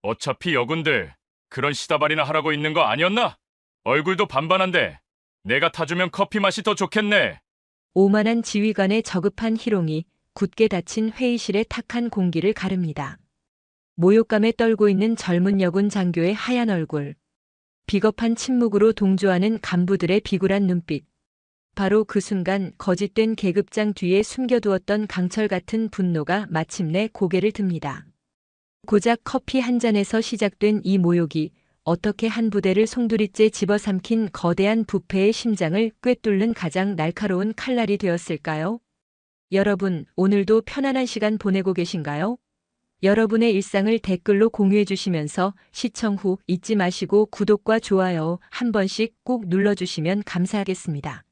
어차피 여군들 그런 시다발이나 하라고 있는 거 아니었나? 얼굴도 반반한데 내가 타주면 커피 맛이 더 좋겠네. 오만한 지휘관의 저급한 희롱이 굳게 닫힌 회의실의 탁한 공기를 가릅니다. 모욕감에 떨고 있는 젊은 여군 장교의 하얀 얼굴, 비겁한 침묵으로 동조하는 간부들의 비굴한 눈빛. 바로 그 순간 거짓된 계급장 뒤에 숨겨두었던 강철 같은 분노가 마침내 고개를 듭니다. 고작 커피 한 잔에서 시작된 이 모욕이 어떻게 한 부대를 송두리째 집어삼킨 거대한 부패의 심장을 꿰뚫는 가장 날카로운 칼날이 되었을까요? 여러분, 오늘도 편안한 시간 보내고 계신가요? 여러분의 일상을 댓글로 공유해 주시면서 시청 후 잊지 마시고 구독과 좋아요 한 번씩 꼭 눌러주시면 감사하겠습니다.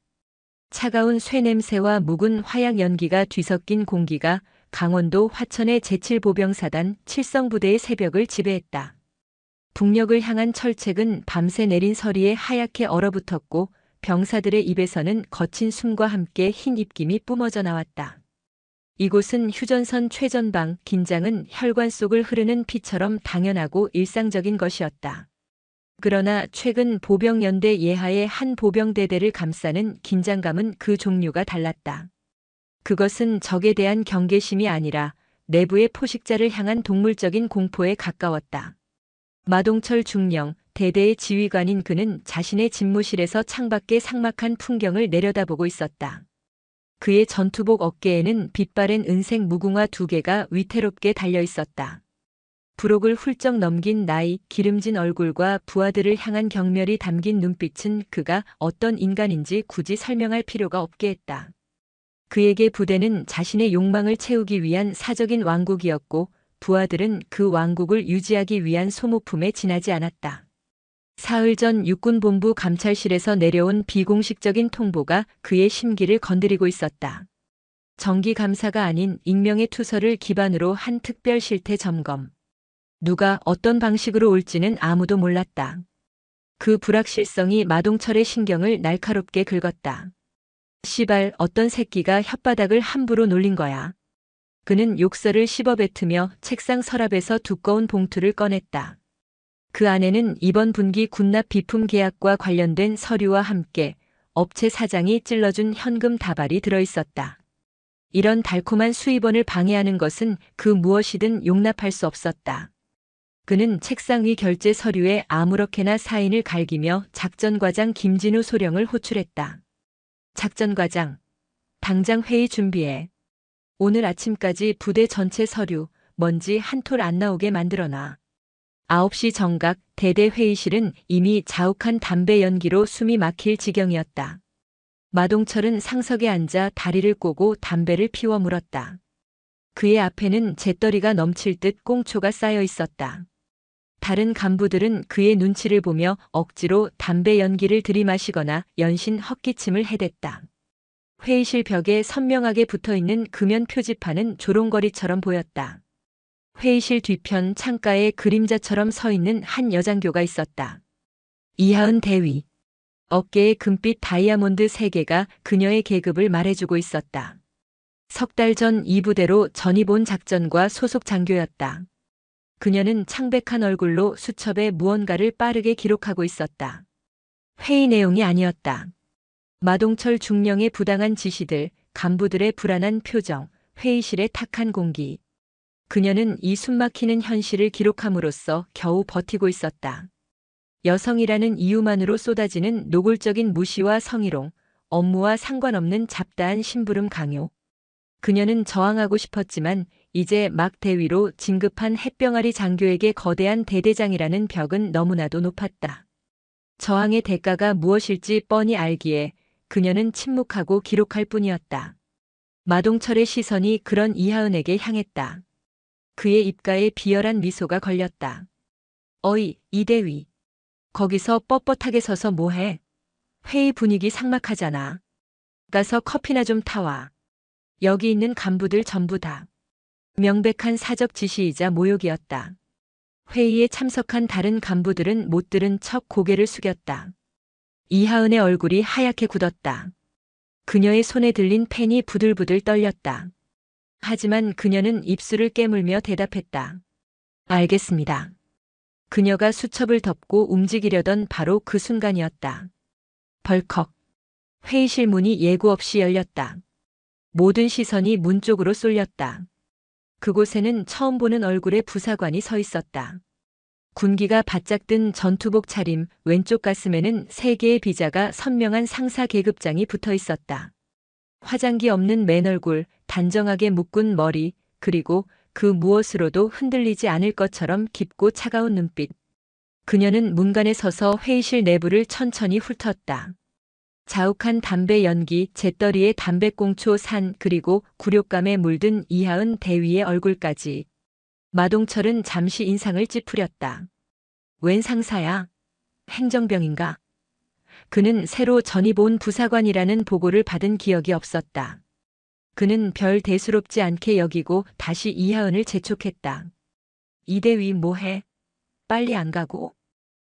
차가운 쇠냄새와 묵은 화약 연기가 뒤섞인 공기가 강원도 화천의 제7보병사단 칠성부대의 새벽을 지배했다. 북녘을 향한 철책은 밤새 내린 서리에 하얗게 얼어붙었고 병사들의 입에서는 거친 숨과 함께 흰 입김이 뿜어져 나왔다. 이곳은 휴전선 최전방, 긴장은 혈관 속을 흐르는 피처럼 당연하고 일상적인 것이었다. 그러나 최근 보병연대 예하의 한 보병대대를 감싸는 긴장감은 그 종류가 달랐다. 그것은 적에 대한 경계심이 아니라 내부의 포식자를 향한 동물적인 공포에 가까웠다. 마동철 중령, 대대의 지휘관인 그는 자신의 집무실에서 창밖의 삭막한 풍경을 내려다보고 있었다. 그의 전투복 어깨에는 빛바랜 은색 무궁화 2개가 위태롭게 달려 있었다. 부록을 훌쩍 넘긴 나이, 기름진 얼굴과 부하들을 향한 경멸이 담긴 눈빛은 그가 어떤 인간인지 굳이 설명할 필요가 없게 했다. 그에게 부대는 자신의 욕망을 채우기 위한 사적인 왕국이었고 부하들은 그 왕국을 유지하기 위한 소모품에 지나지 않았다. 사흘 전 육군본부 감찰실에서 내려온 비공식적인 통보가 그의 심기를 건드리고 있었다. 정기감사가 아닌 익명의 투서를 기반으로 한 특별 실태 점검. 누가 어떤 방식으로 올지는 아무도 몰랐다. 그 불확실성이 마동철의 신경을 날카롭게 긁었다. 시발, 어떤 새끼가 혓바닥을 함부로 놀린 거야. 그는 욕설을 씹어뱉으며 책상 서랍에서 두꺼운 봉투를 꺼냈다. 그 안에는 이번 분기 군납 비품 계약과 관련된 서류와 함께 업체 사장이 찔러준 현금 다발이 들어있었다. 이런 달콤한 수입원을 방해하는 것은 그 무엇이든 용납할 수 없었다. 그는 책상 위 결제 서류에 아무렇게나 사인을 갈기며 작전과장 김진우 소령을 호출했다. 작전과장, 당장 회의 준비해. 오늘 아침까지 부대 전체 서류, 먼지 한 톨 안 나오게 만들어놔. 9시 정각 대대 회의실은 이미 자욱한 담배 연기로 숨이 막힐 지경이었다. 마동철은 상석에 앉아 다리를 꼬고 담배를 피워 물었다. 그의 앞에는 재떨이가 넘칠 듯 꽁초가 쌓여 있었다. 다른 간부들은 그의 눈치를 보며 억지로 담배 연기를 들이마시거나 연신 헛기침을 해댔다. 회의실 벽에 선명하게 붙어있는 금연 표지판은 조롱거리처럼 보였다. 회의실 뒤편 창가에 그림자처럼 서 있는 한 여장교가 있었다. 이하은 대위. 어깨에 금빛 다이아몬드 3개가 그녀의 계급을 말해주고 있었다. 석 달 전 이 부대로 전입 온 작전과 소속 장교였다. 그녀는 창백한 얼굴로 수첩에 무언가를 빠르게 기록하고 있었다. 회의 내용이 아니었다. 마동철 중령의 부당한 지시들, 간부들의 불안한 표정, 회의실의 탁한 공기. 그녀는 이 숨막히는 현실을 기록함으로써 겨우 버티고 있었다. 여성이라는 이유만으로 쏟아지는 노골적인 무시와 성희롱, 업무와 상관없는 잡다한 심부름 강요. 그녀는 저항하고 싶었지만 이제 막 대위로 진급한 햇병아리 장교에게 거대한 대대장이라는 벽은 너무나도 높았다. 저항의 대가가 무엇일지 뻔히 알기에 그녀는 침묵하고 기록할 뿐이었다. 마동철의 시선이 그런 이하은에게 향했다. 그의 입가에 비열한 미소가 걸렸다. 어이, 이대위. 거기서 뻣뻣하게 서서 뭐해? 회의 분위기 삭막하잖아. 가서 커피나 좀 타와. 여기 있는 간부들 전부 다. 명백한 사적 지시이자 모욕이었다. 회의에 참석한 다른 간부들은 못 들은 척 고개를 숙였다. 이하은의 얼굴이 하얗게 굳었다. 그녀의 손에 들린 펜이 부들부들 떨렸다. 하지만 그녀는 입술을 깨물며 대답했다. 알겠습니다. 그녀가 수첩을 덮고 움직이려던 바로 그 순간이었다. 벌컥. 회의실 문이 예고 없이 열렸다. 모든 시선이 문 쪽으로 쏠렸다. 그곳에는 처음 보는 얼굴의 부사관이 서 있었다. 군기가 바짝 든 전투복 차림, 왼쪽 가슴에는 3개의 비자가 선명한 상사 계급장이 붙어 있었다. 화장기 없는 맨 얼굴, 단정하게 묶은 머리, 그리고 그 무엇으로도 흔들리지 않을 것처럼 깊고 차가운 눈빛. 그녀는 문간에 서서 회의실 내부를 천천히 훑었다. 자욱한 담배 연기, 재떨이의 담배꽁초 산, 그리고 굴욕감에 물든 이하은 대위의 얼굴까지. 마동철은 잠시 인상을 찌푸렸다. 웬 상사야? 행정병인가? 그는 새로 전입 온 부사관이라는 보고를 받은 기억이 없었다. 그는 별 대수롭지 않게 여기고 다시 이하은을 재촉했다. 이 대위 뭐해? 빨리 안 가고?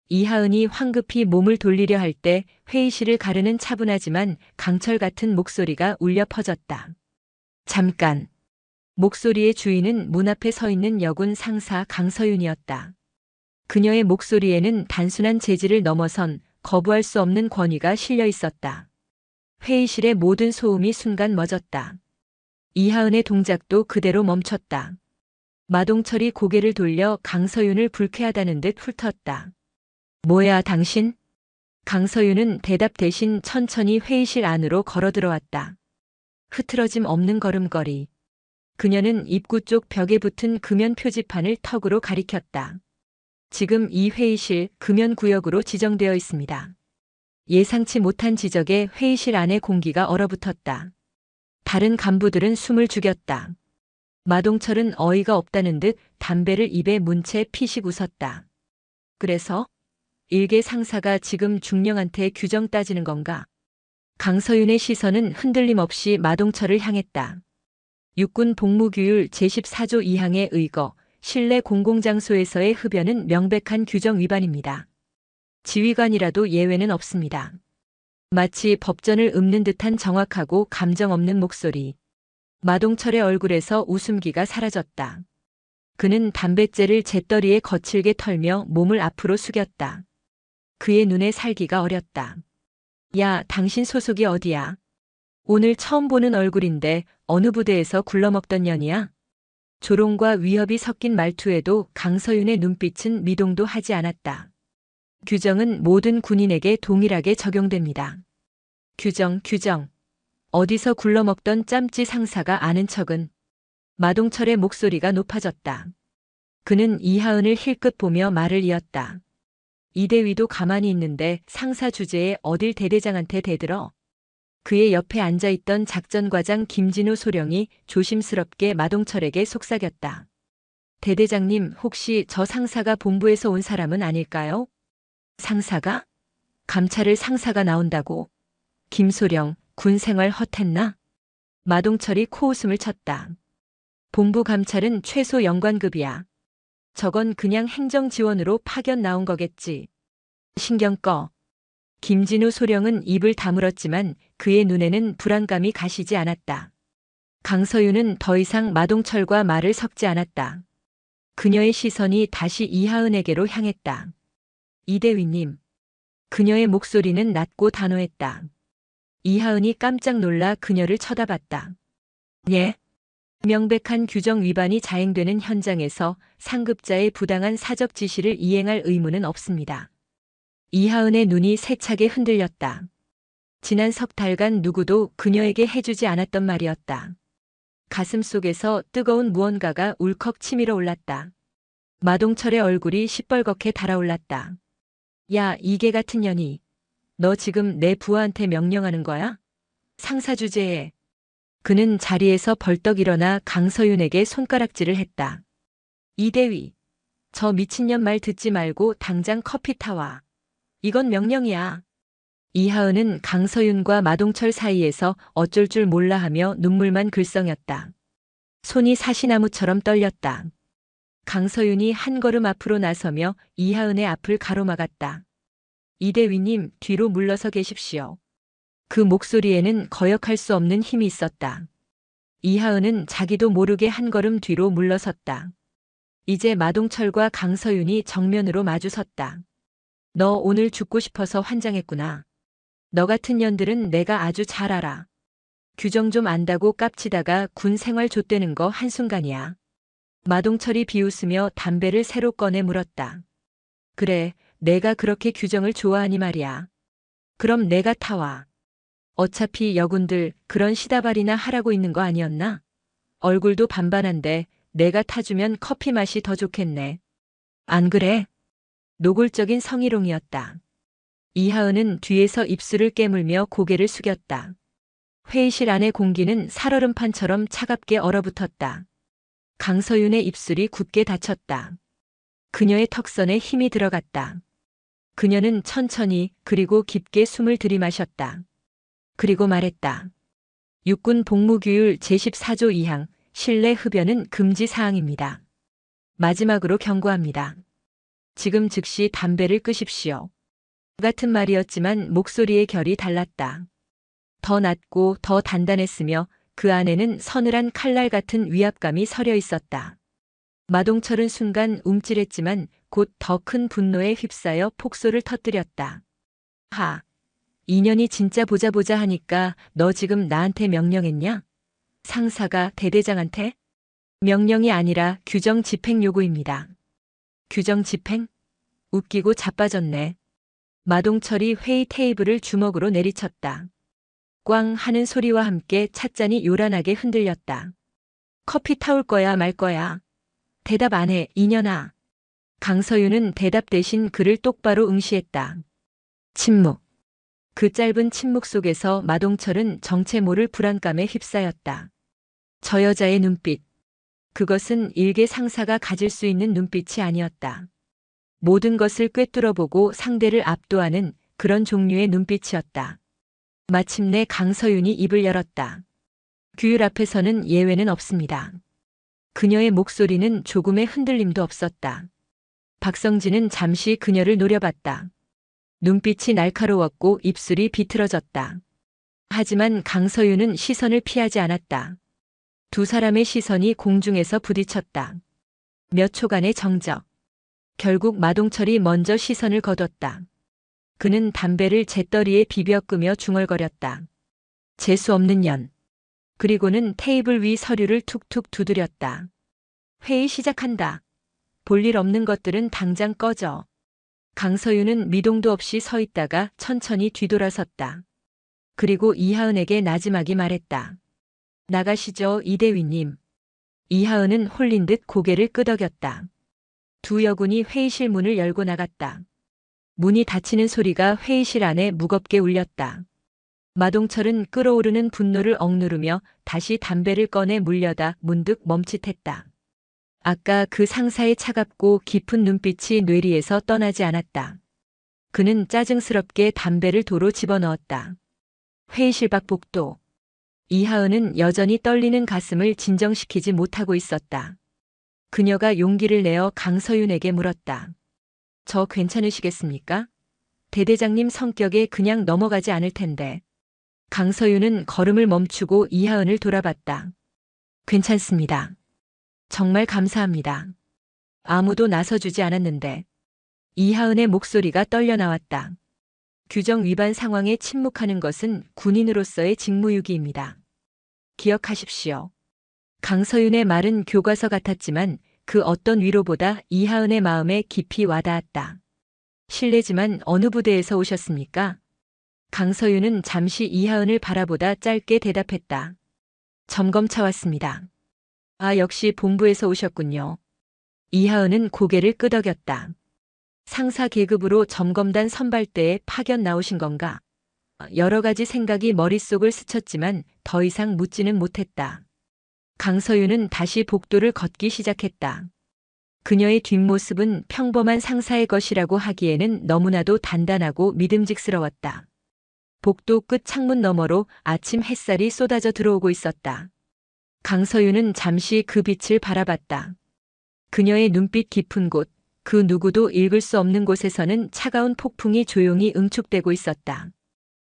이하은이 황급히 몸을 돌리려 할 때 회의실을 가르는 차분하지만 강철 같은 목소리가 울려 퍼졌다. 잠깐. 목소리의 주인은 문 앞에 서 있는 여군 상사 강서윤이었다. 그녀의 목소리에는 단순한 재질을 넘어선 거부할 수 없는 권위가 실려 있었다. 회의실의 모든 소음이 순간 멎었다. 이하은의 동작도 그대로 멈췄다. 마동철이 고개를 돌려 강서윤을 불쾌하다는 듯 훑었다. 뭐야, 당신? 강서윤은 대답 대신 천천히 회의실 안으로 걸어 들어왔다. 흐트러짐 없는 걸음걸이. 그녀는 입구 쪽 벽에 붙은 금연 표지판을 턱으로 가리켰다. 지금 이 회의실 금연 구역으로 지정되어 있습니다. 예상치 못한 지적에 회의실 안의 공기가 얼어붙었다. 다른 간부들은 숨을 죽였다. 마동철은 어이가 없다는 듯 담배를 입에 문 채 피식 웃었다. 그래서? 일개 상사가 지금 중령한테 규정 따지는 건가? 강서윤의 시선은 흔들림 없이 마동철을 향했다. 육군 복무규율 제14조 2항에 의거, 실내 공공장소에서의 흡연은 명백한 규정 위반입니다. 지휘관이라도 예외는 없습니다. 마치 법전을 읊는 듯한 정확하고 감정 없는 목소리. 마동철의 얼굴에서 웃음기가 사라졌다. 그는 담뱃재를 재떨이에 거칠게 털며 몸을 앞으로 숙였다. 그의 눈에 살기가 어렸다. 야, 당신 소속이 어디야? 오늘 처음 보는 얼굴인데 어느 부대에서 굴러먹던 년이야? 조롱과 위협이 섞인 말투에도 강서윤의 눈빛은 미동도 하지 않았다. 규정은 모든 군인에게 동일하게 적용됩니다. 규정. 어디서 굴러먹던 짬찌 상사가 아는 척은. 마동철의 목소리가 높아졌다. 그는 이하은을 힐끗 보며 말을 이었다. 이 대위도 가만히 있는데 상사 주제에 어딜 대대장한테 대들어. 그의 옆에 앉아있던 작전과장 김진우 소령이 조심스럽게 마동철에게 속삭였다. 대대장님, 혹시 저 상사가 본부에서 온 사람은 아닐까요? 상사가? 감찰을 상사가 나온다고. 김소령, 군 생활 헛했나? 마동철이 코웃음을 쳤다. 본부 감찰은 최소 연관급이야. 저건 그냥 행정지원으로 파견 나온 거겠지. 신경 꺼. 김진우 소령은 입을 다물었지만 그의 눈에는 불안감이 가시지 않았다. 강서윤은 더 이상 마동철과 말을 섞지 않았다. 그녀의 시선이 다시 이하은에게로 향했다. 이대위님. 그녀의 목소리는 낮고 단호했다. 이하은이 깜짝 놀라 그녀를 쳐다봤다. 예? 명백한 규정 위반이 자행되는 현장에서 상급자의 부당한 사적 지시를 이행할 의무는 없습니다. 이하은의 눈이 세차게 흔들렸다. 지난 석 달간 누구도 그녀에게 해주지 않았던 말이었다. 가슴 속에서 뜨거운 무언가가 울컥 치밀어 올랐다. 마동철의 얼굴이 시뻘겋게 달아올랐다. 야, 이개 같은 년이. 너 지금 내 부하한테 명령하는 거야? 상사 주제에. 그는 자리에서 벌떡 일어나 강서윤에게 손가락질을 했다. 이대위. 저 미친년 말 듣지 말고 당장 커피 타와. 이건 명령이야. 이하은은 강서윤과 마동철 사이에서 어쩔 줄 몰라 하며 눈물만 글썽였다. 손이 사시나무처럼 떨렸다. 강서윤이 한 걸음 앞으로 나서며 이하은의 앞을 가로막았다. 이대위님, 뒤로 물러서 계십시오. 그 목소리에는 거역할 수 없는 힘이 있었다. 이하은은 자기도 모르게 한 걸음 뒤로 물러섰다. 이제 마동철과 강서윤이 정면으로 마주섰다. 너 오늘 죽고 싶어서 환장했구나. 너 같은 년들은 내가 아주 잘 알아. 규정 좀 안다고 깝치다가 군 생활 좆되는 거 한순간이야. 마동철이 비웃으며 담배를 새로 꺼내 물었다. 그래, 내가 그렇게 규정을 좋아하니 말이야. 그럼 내가 타와. 어차피 여군들 그런 시다발이나 하라고 있는 거 아니었나? 얼굴도 반반한데 내가 타주면 커피 맛이 더 좋겠네. 안 그래? 노골적인 성희롱이었다. 이하은은 뒤에서 입술을 깨물며 고개를 숙였다. 회의실 안의 공기는 살얼음판처럼 차갑게 얼어붙었다. 강서윤의 입술이 굳게 닫혔다. 그녀의 턱선에 힘이 들어갔다. 그녀는 천천히 그리고 깊게 숨을 들이마셨다. 그리고 말했다. 육군 복무규율 제14조 2항 실내 흡연은 금지 사항입니다. 마지막으로 경고합니다. 지금 즉시 담배를 끄십시오. 같은 말이었지만 목소리의 결이 달랐다. 더 낮고 더 단단했으며 그 안에는 서늘한 칼날 같은 위압감이 서려 있었다. 마동철은 순간 움찔했지만 곧 더 큰 분노에 휩싸여 폭소를 터뜨렸다. 하, 인연이 진짜 보자 하니까 너 지금 나한테 명령했냐? 상사가 대대장한테? 명령이 아니라 규정 집행 요구입니다. 규정 집행? 웃기고 자빠졌네. 마동철이 회의 테이블을 주먹으로 내리쳤다. 꽝 하는 소리와 함께 찻잔이 요란하게 흔들렸다. 커피 타올 거야 말 거야? 대답 안 해, 이년아. 강서윤은 대답 대신 그를 똑바로 응시했다. 침묵. 그 짧은 침묵 속에서 마동철은 정체 모를 불안감에 휩싸였다. 저 여자의 눈빛. 그것은 일개 상사가 가질 수 있는 눈빛이 아니었다. 모든 것을 꿰뚫어보고 상대를 압도하는 그런 종류의 눈빛이었다. 마침내 강서윤이 입을 열었다. 규율 앞에서는 예외는 없습니다. 그녀의 목소리는 조금의 흔들림도 없었다. 박성진은 잠시 그녀를 노려봤다. 눈빛이 날카로웠고 입술이 비틀어졌다. 하지만 강서윤은 시선을 피하지 않았다. 두 사람의 시선이 공중에서 부딪혔다. 몇 초간의 정적. 결국 마동철이 먼저 시선을 거뒀다. 그는 담배를 재떨이에 비벼 끄며 중얼거렸다. 재수 없는 년. 그리고는 테이블 위 서류를 툭툭 두드렸다. 회의 시작한다. 볼일 없는 것들은 당장 꺼져. 강서윤은 미동도 없이 서 있다가 천천히 뒤돌아섰다. 그리고 이하은에게 나지막이 말했다. 나가시죠, 이대위님. 이하은은 홀린 듯 고개를 끄덕였다. 두 여군이 회의실 문을 열고 나갔다. 문이 닫히는 소리가 회의실 안에 무겁게 울렸다. 마동철은 끓어오르는 분노를 억누르며 다시 담배를 꺼내 물려다 문득 멈칫했다. 아까 그 상사의 차갑고 깊은 눈빛이 뇌리에서 떠나지 않았다. 그는 짜증스럽게 담배를 도로 집어넣었다. 회의실 밖 복도. 이하은은 여전히 떨리는 가슴을 진정시키지 못하고 있었다. 그녀가 용기를 내어 강서윤에게 물었다. 저 괜찮으시겠습니까? 대대장님 성격에 그냥 넘어가지 않을 텐데. 강서윤은 걸음을 멈추고 이하은을 돌아봤다. 괜찮습니다. 정말 감사합니다. 아무도 나서주지 않았는데. 이하은의 목소리가 떨려 나왔다. 규정 위반 상황에 침묵하는 것은 군인으로서의 직무유기입니다. 기억하십시오. 강서윤의 말은 교과서 같았지만 그 어떤 위로보다 이하은의 마음에 깊이 와닿았다. 실례지만 어느 부대에서 오셨습니까? 강서윤은 잠시 이하은을 바라보다 짧게 대답했다. 점검차 왔습니다. 아, 역시 본부에서 오셨군요. 이하은은 고개를 끄덕였다. 상사 계급으로 점검단 선발대에 파견 나오신 건가? 여러 가지 생각이 머릿속을 스쳤지만 더 이상 묻지는 못했다. 강서윤은 다시 복도를 걷기 시작했다. 그녀의 뒷모습은 평범한 상사의 것이라고 하기에는 너무나도 단단하고 믿음직스러웠다. 복도 끝 창문 너머로 아침 햇살이 쏟아져 들어오고 있었다. 강서윤은 잠시 그 빛을 바라봤다. 그녀의 눈빛 깊은 곳, 그 누구도 읽을 수 없는 곳에서는 차가운 폭풍이 조용히 응축되고 있었다.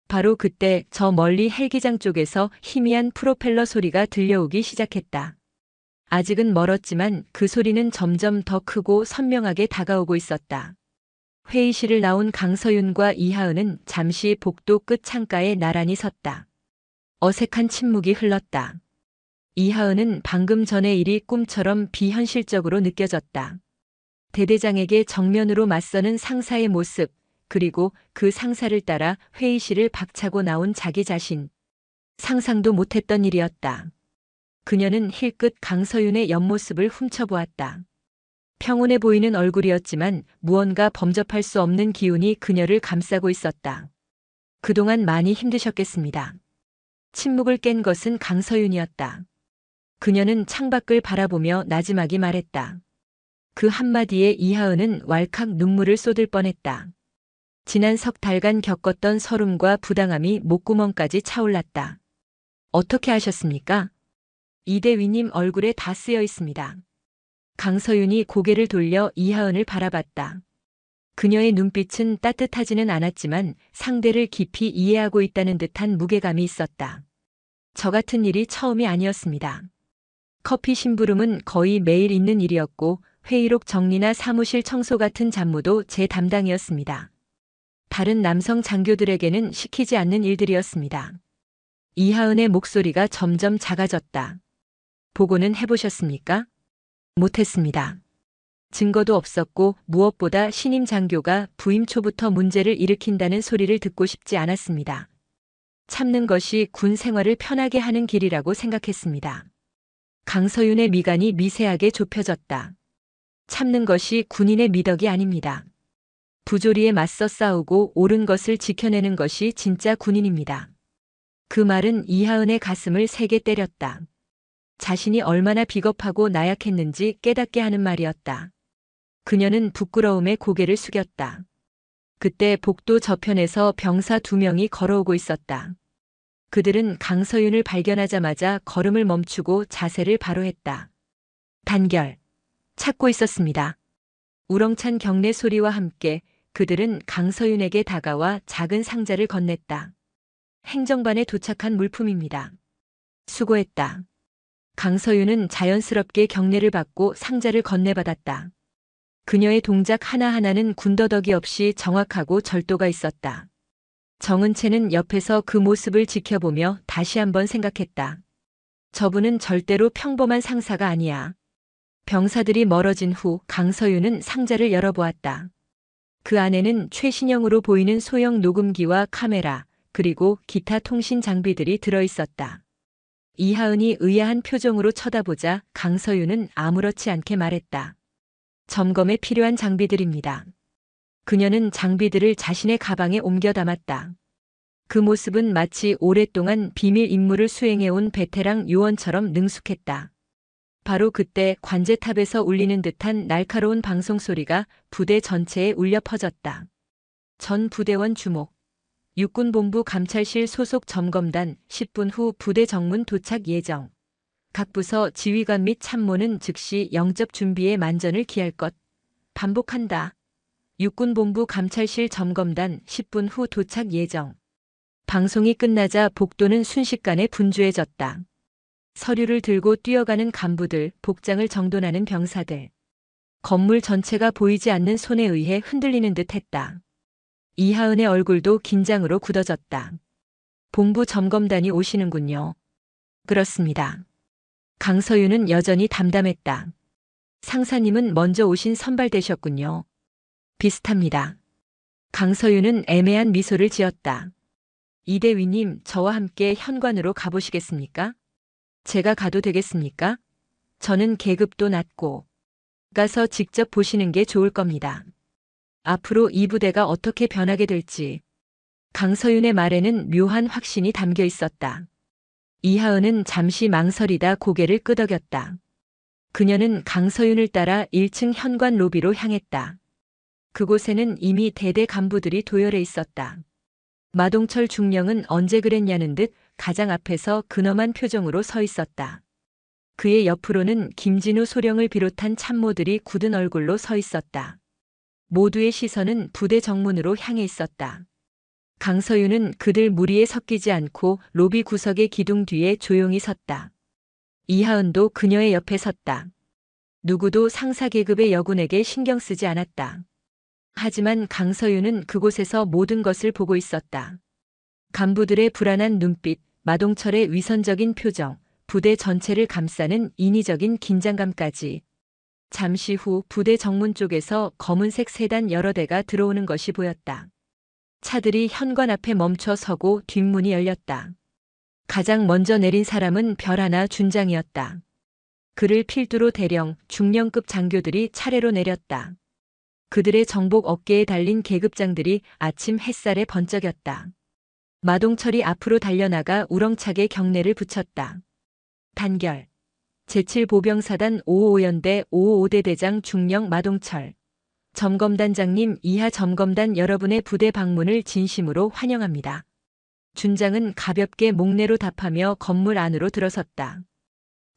바로 그때 저 멀리 헬기장 쪽에서 희미한 프로펠러 소리가 들려오기 시작했다. 아직은 멀었지만 그 소리는 점점 더 크고 선명하게 다가오고 있었다. 회의실을 나온 강서윤과 이하은은 잠시 복도 끝 창가에 나란히 섰다. 어색한 침묵이 흘렀다. 이하은은 방금 전의 일이 꿈처럼 비현실적으로 느껴졌다. 대대장에게 정면으로 맞서는 상사의 모습, 그리고 그 상사를 따라 회의실을 박차고 나온 자기 자신. 상상도 못했던 일이었다. 그녀는 힐끗 강서윤의 옆모습을 훔쳐보았다. 평온해 보이는 얼굴이었지만 무언가 범접할 수 없는 기운이 그녀를 감싸고 있었다. 그동안 많이 힘드셨겠습니다. 침묵을 깬 것은 강서윤이었다. 그녀는 창밖을 바라보며 나지막이 말했다. 그 한마디에 이하은은 왈칵 눈물을 쏟을 뻔했다. 지난 석 달간 겪었던 서름과 부당함이 목구멍까지 차올랐다. 어떻게 하셨습니까? 이대위님 얼굴에 다 쓰여 있습니다. 강서윤이 고개를 돌려 이하은을 바라봤다. 그녀의 눈빛은 따뜻하지는 않았지만 상대를 깊이 이해하고 있다는 듯한 무게감이 있었다. 저 같은 일이 처음이 아니었습니다. 커피 심부름은 거의 매일 있는 일이었고 회의록 정리나 사무실 청소 같은 잡무도 제 담당이었습니다. 다른 남성 장교들에게는 시키지 않는 일들이었습니다. 이하은의 목소리가 점점 작아졌다. 보고는 해보셨습니까? 못했습니다. 증거도 없었고 무엇보다 신임 장교가 부임 초부터 문제를 일으킨다는 소리를 듣고 싶지 않았습니다. 참는 것이 군 생활을 편하게 하는 길이라고 생각했습니다. 강서윤의 미간이 미세하게 좁혀졌다. 참는 것이 군인의 미덕이 아닙니다. 부조리에 맞서 싸우고 옳은 것을 지켜내는 것이 진짜 군인입니다. 그 말은 이하은의 가슴을 세게 때렸다. 자신이 얼마나 비겁하고 나약했는지 깨닫게 하는 말이었다. 그녀는 부끄러움에 고개를 숙였다. 그때 복도 저편에서 병사 2명이 걸어오고 있었다. 그들은 강서윤을 발견하자마자 걸음을 멈추고 자세를 바로 했다. 단결. 찾고 있었습니다. 우렁찬 경례 소리와 함께 그들은 강서윤에게 다가와 작은 상자를 건넸다. 행정반에 도착한 물품입니다. 수고했다. 강서윤은 자연스럽게 경례를 받고 상자를 건네받았다. 그녀의 동작 하나하나는 군더더기 없이 정확하고 절도가 있었다. 정은채는 옆에서 그 모습을 지켜보며 다시 한번 생각했다. 저분은 절대로 평범한 상사가 아니야. 병사들이 멀어진 후 강서윤은 상자를 열어보았다. 그 안에는 최신형으로 보이는 소형 녹음기와 카메라, 그리고 기타 통신 장비들이 들어있었다. 이하은이 의아한 표정으로 쳐다보자 강서윤은 아무렇지 않게 말했다. 점검에 필요한 장비들입니다. 그녀는 장비들을 자신의 가방에 옮겨 담았다. 그 모습은 마치 오랫동안 비밀 임무를 수행해온 베테랑 요원처럼 능숙했다. 바로 그때 관제탑에서 울리는 듯한 날카로운 방송 소리가 부대 전체에 울려 퍼졌다. 전 부대원 주목. 육군본부 감찰실 소속 점검단 10분 후 부대 정문 도착 예정. 각 부서 지휘관 및 참모는 즉시 영접 준비에 만전을 기할 것. 반복한다. 육군본부 감찰실 점검단 10분 후 도착 예정. 방송이 끝나자 복도는 순식간에 분주해졌다. 서류를 들고 뛰어가는 간부들, 복장을 정돈하는 병사들. 건물 전체가 보이지 않는 손에 의해 흔들리는 듯 했다. 이하은의 얼굴도 긴장으로 굳어졌다. 본부 점검단이 오시는군요. 그렇습니다. 강서윤은 여전히 담담했다. 상사님은 먼저 오신 선발되셨군요. 비슷합니다. 강서윤은 애매한 미소를 지었다. 이대위님, 저와 함께 현관으로 가보시겠습니까? 제가 가도 되겠습니까? 저는 계급도 낮고. 가서 직접 보시는 게 좋을 겁니다. 앞으로 이 부대가 어떻게 변하게 될지. 강서윤의 말에는 묘한 확신이 담겨 있었다. 이하은은 잠시 망설이다 고개를 끄덕였다. 그녀는 강서윤을 따라 1층 현관 로비로 향했다. 그곳에는 이미 대대 간부들이 도열해 있었다. 마동철 중령은 언제 그랬냐는 듯 가장 앞에서 근엄한 표정으로 서 있었다. 그의 옆으로는 김진우 소령을 비롯한 참모들이 굳은 얼굴로 서 있었다. 모두의 시선은 부대 정문으로 향해 있었다. 강서윤은 그들 무리에 섞이지 않고 로비 구석의 기둥 뒤에 조용히 섰다. 이하은도 그녀의 옆에 섰다. 누구도 상사 계급의 여군에게 신경 쓰지 않았다. 하지만 강서윤은 그곳에서 모든 것을 보고 있었다. 간부들의 불안한 눈빛, 마동철의 위선적인 표정, 부대 전체를 감싸는 인위적인 긴장감까지. 잠시 후 부대 정문 쪽에서 검은색 세단 여러 대가 들어오는 것이 보였다. 차들이 현관 앞에 멈춰 서고 뒷문이 열렸다. 가장 먼저 내린 사람은 별하나 준장이었다. 그를 필두로 대령, 중령급 장교들이 차례로 내렸다. 그들의 정복 어깨에 달린 계급장들이 아침 햇살에 번쩍였다. 마동철이 앞으로 달려나가 우렁차게 경례를 붙였다. 단결. 제7보병사단 555연대 555대 대장 중령 마동철. 점검단장님, 이하 점검단 여러분의 부대 방문을 진심으로 환영합니다. 준장은 가볍게 목례로 답하며 건물 안으로 들어섰다.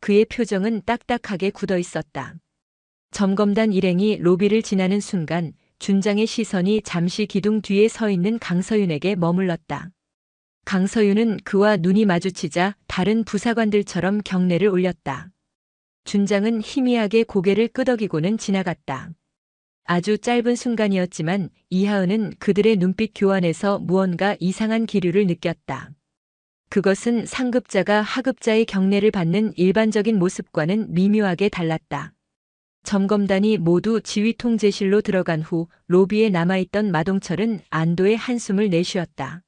그의 표정은 딱딱하게 굳어 있었다. 점검단 일행이 로비를 지나는 순간 준장의 시선이 잠시 기둥 뒤에 서 있는 강서윤에게 머물렀다. 강서윤은 그와 눈이 마주치자 다른 부사관들처럼 경례를 올렸다. 준장은 희미하게 고개를 끄덕이고는 지나갔다. 아주 짧은 순간이었지만 이하은은 그들의 눈빛 교환에서 무언가 이상한 기류를 느꼈다. 그것은 상급자가 하급자의 경례를 받는 일반적인 모습과는 미묘하게 달랐다. 점검단이 모두 지휘통제실로 들어간 후 로비에 남아있던 마동철은 안도의 한숨을 내쉬었다.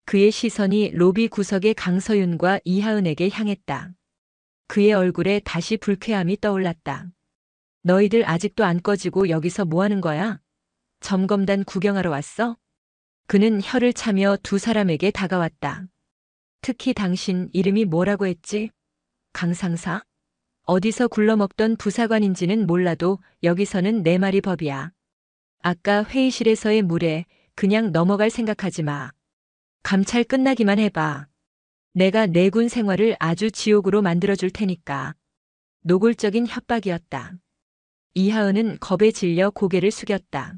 그의 시선이 로비 구석의 강서윤과 이하은에게 향했다. 그의 얼굴에 다시 불쾌함이 떠올랐다. 너희들 아직도 안 꺼지고 여기서 뭐 하는 거야? 점검단 구경하러 왔어? 그는 혀를 차며 두 사람에게 다가왔다. 특히 당신 이름이 뭐라고 했지? 강상사? 어디서 굴러먹던 부사관인지는 몰라도 여기서는 내 말이 법이야. 아까 회의실에서의 물에 그냥 넘어갈 생각하지 마. 감찰 끝나기만 해봐. 내가 내군 생활을 아주 지옥으로 만들어줄 테니까. 노골적인 협박이었다. 이하은은 겁에 질려 고개를 숙였다.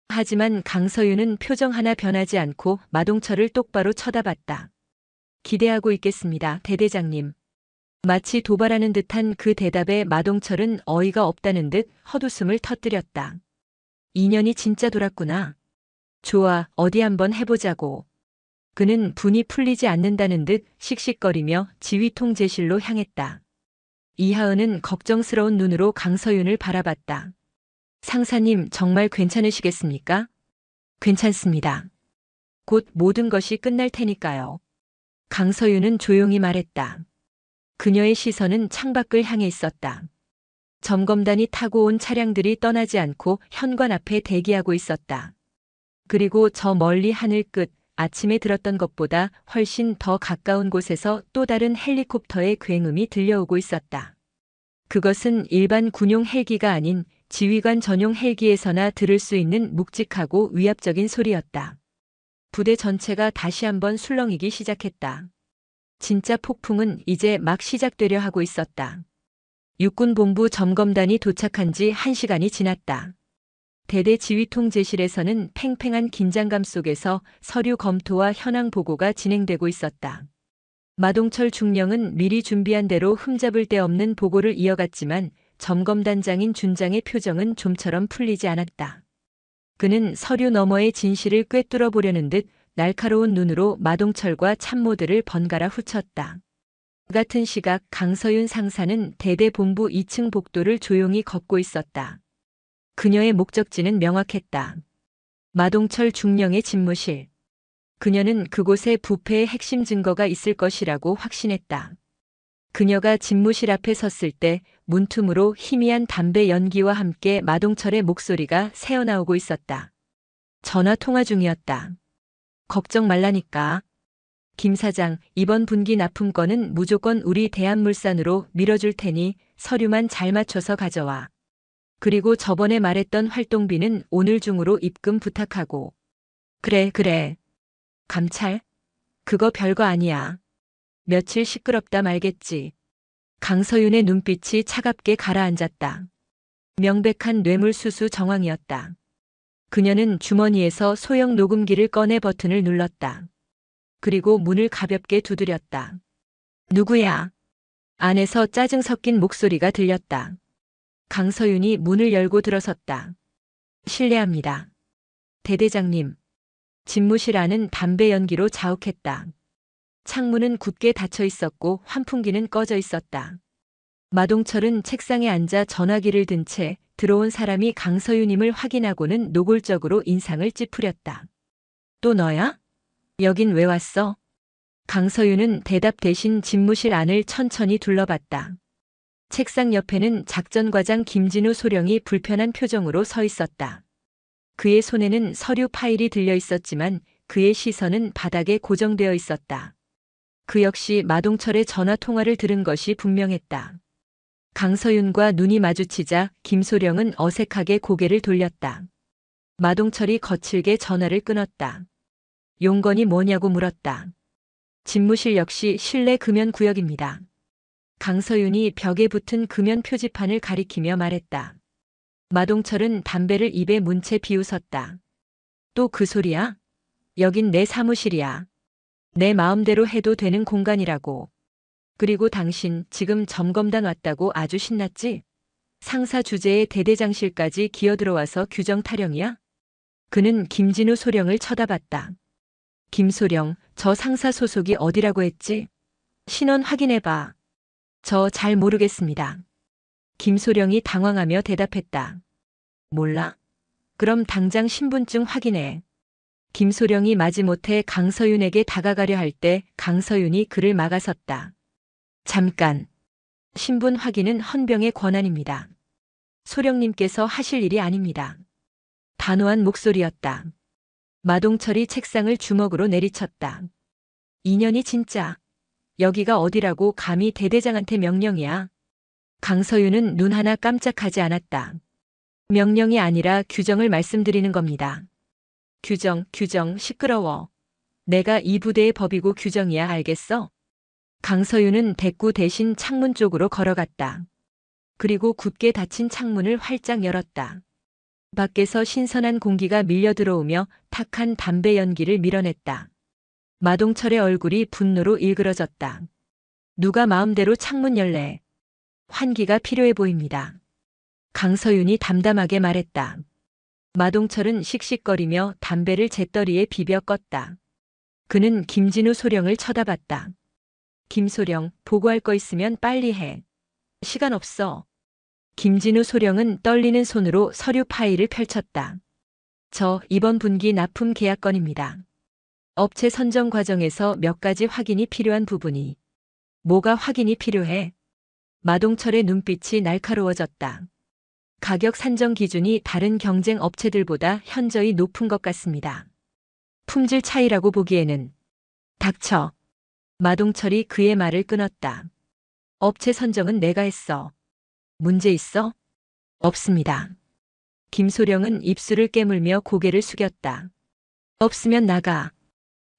하지만 강서윤은 표정 하나 변하지 않고 마동철을 똑바로 쳐다봤다. 기대하고 있겠습니다, 대대장님. 마치 도발하는 듯한 그 대답에 마동철은 어이가 없다는 듯 헛웃음을 터뜨렸다. 인연이 진짜 돌았구나. 좋아, 어디 한번 해보자고. 그는 분이 풀리지 않는다는 듯 씩씩거리며 지휘통제실로 향했다. 이하은은 걱정스러운 눈으로 강서윤을 바라봤다. 상사님, 정말 괜찮으시겠습니까? 괜찮습니다. 곧 모든 것이 끝날 테니까요. 강서윤은 조용히 말했다. 그녀의 시선은 창밖을 향해 있었다. 점검단이 타고 온 차량들이 떠나지 않고 현관 앞에 대기하고 있었다. 그리고 저 멀리 하늘 끝, 아침에 들었던 것보다 훨씬 더 가까운 곳에서 또 다른 헬리콥터의 굉음이 들려오고 있었다. 그것은 일반 군용 헬기가 아닌 지휘관 전용 헬기에서나 들을 수 있는 묵직하고 위압적인 소리였다. 부대 전체가 다시 한번 술렁이기 시작했다. 진짜 폭풍은 이제 막 시작되려 하고 있었다. 육군본부 점검단이 도착한 지 1시간이 지났다. 대대 지휘통제실에서는 팽팽한 긴장감 속에서 서류 검토와 현황 보고가 진행되고 있었다. 마동철 중령은 미리 준비한 대로 흠잡을 데 없는 보고를 이어갔지만 점검단장인 준장의 표정은 좀처럼 풀리지 않았다. 그는 서류 너머의 진실을 꿰뚫어 보려는 듯 날카로운 눈으로 마동철과 참모들을 번갈아 후쳤다. 같은 시각 강서윤 상사는 대대 본부 2층 복도를 조용히 걷고 있었다. 그녀의 목적지는 명확했다. 마동철 중령의 집무실. 그녀는 그곳에 부패의 핵심 증거가 있을 것이라고 확신했다. 그녀가 집무실 앞에 섰을 때 문틈으로 희미한 담배 연기와 함께 마동철의 목소리가 새어나오고 있었다. 전화 통화 중이었다. 걱정 말라니까. 김 사장, 이번 분기 납품건은 무조건 우리 대한물산으로 밀어줄 테니 서류만 잘 맞춰서 가져와. 그리고 저번에 말했던 활동비는 오늘 중으로 입금 부탁하고. 그래. 감찰? 그거 별거 아니야. 며칠 시끄럽다 말겠지. 강서윤의 눈빛이 차갑게 가라앉았다. 명백한 뇌물수수 정황이었다. 그녀는 주머니에서 소형 녹음기를 꺼내 버튼을 눌렀다. 그리고 문을 가볍게 두드렸다. 누구야? 안에서 짜증 섞인 목소리가 들렸다. 강서윤이 문을 열고 들어섰다. 실례합니다. 대대장님. 집무실 안은 담배 연기로 자욱했다. 창문은 굳게 닫혀 있었고 환풍기는 꺼져 있었다. 마동철은 책상에 앉아 전화기를 든 채 들어온 사람이 강서윤임을 확인하고는 노골적으로 인상을 찌푸렸다. 또 너야? 여긴 왜 왔어? 강서윤은 대답 대신 집무실 안을 천천히 둘러봤다. 책상 옆에는 작전과장 김진우 소령이 불편한 표정으로 서 있었다. 그의 손에는 서류 파일이 들려 있었지만 그의 시선은 바닥에 고정되어 있었다. 그 역시 마동철의 전화 통화를 들은 것이 분명했다. 강서윤과 눈이 마주치자 김소령은 어색하게 고개를 돌렸다. 마동철이 거칠게 전화를 끊었다. 용건이 뭐냐고 물었다. 집무실 역시 실내 금연 구역입니다. 강서윤이 벽에 붙은 금연 표지판을 가리키며 말했다. 마동철은 담배를 입에 문 채 비웃었다. 또 그 소리야? 여긴 내 사무실이야. 내 마음대로 해도 되는 공간이라고. 그리고 당신 지금 점검단 왔다고 아주 신났지? 상사 주제에 대대장실까지 기어들어와서 규정 타령이야? 그는 김진우 소령을 쳐다봤다. 김소령, 저 상사 소속이 어디라고 했지? 신원 확인해봐. 저 잘 모르겠습니다. 김소령이 당황하며 대답했다. 몰라? 그럼 당장 신분증 확인해. 김소령이 마지못해 강서윤에게 다가가려 할 때 강서윤이 그를 막아섰다. 잠깐. 신분 확인은 헌병의 권한입니다. 소령님께서 하실 일이 아닙니다. 단호한 목소리였다. 마동철이 책상을 주먹으로 내리쳤다. 인연이 진짜. 여기가 어디라고 감히 대대장한테 명령이야. 강서윤은 눈 하나 깜짝하지 않았다. 명령이 아니라 규정을 말씀드리는 겁니다. 규정, 시끄러워. 내가 이 부대의 법이고 규정이야, 알겠어? 강서윤은 대꾸 대신 창문 쪽으로 걸어갔다. 그리고 굳게 닫힌 창문을 활짝 열었다. 밖에서 신선한 공기가 밀려 들어오며 탁한 담배 연기를 밀어냈다. 마동철의 얼굴이 분노로 일그러졌다. 누가 마음대로 창문 열래? 환기가 필요해 보입니다. 강서윤이 담담하게 말했다. 마동철은 씩씩거리며 담배를 재떨이에 비벼 껐다. 그는 김진우 소령을 쳐다봤다. 김소령, 보고할 거 있으면 빨리 해. 시간 없어. 김진우 소령은 떨리는 손으로 서류 파일을 펼쳤다. 저 이번 분기 납품 계약 건입니다. 업체 선정 과정에서 몇 가지 확인이 필요한 부분이. 뭐가 확인이 필요해? 마동철의 눈빛이 날카로워졌다. 가격 산정 기준이 다른 경쟁 업체들보다 현저히 높은 것 같습니다. 품질 차이라고 보기에는. 닥쳐. 마동철이 그의 말을 끊었다. 업체 선정은 내가 했어. 문제 있어? 없습니다. 김소령은 입술을 깨물며 고개를 숙였다. 없으면 나가.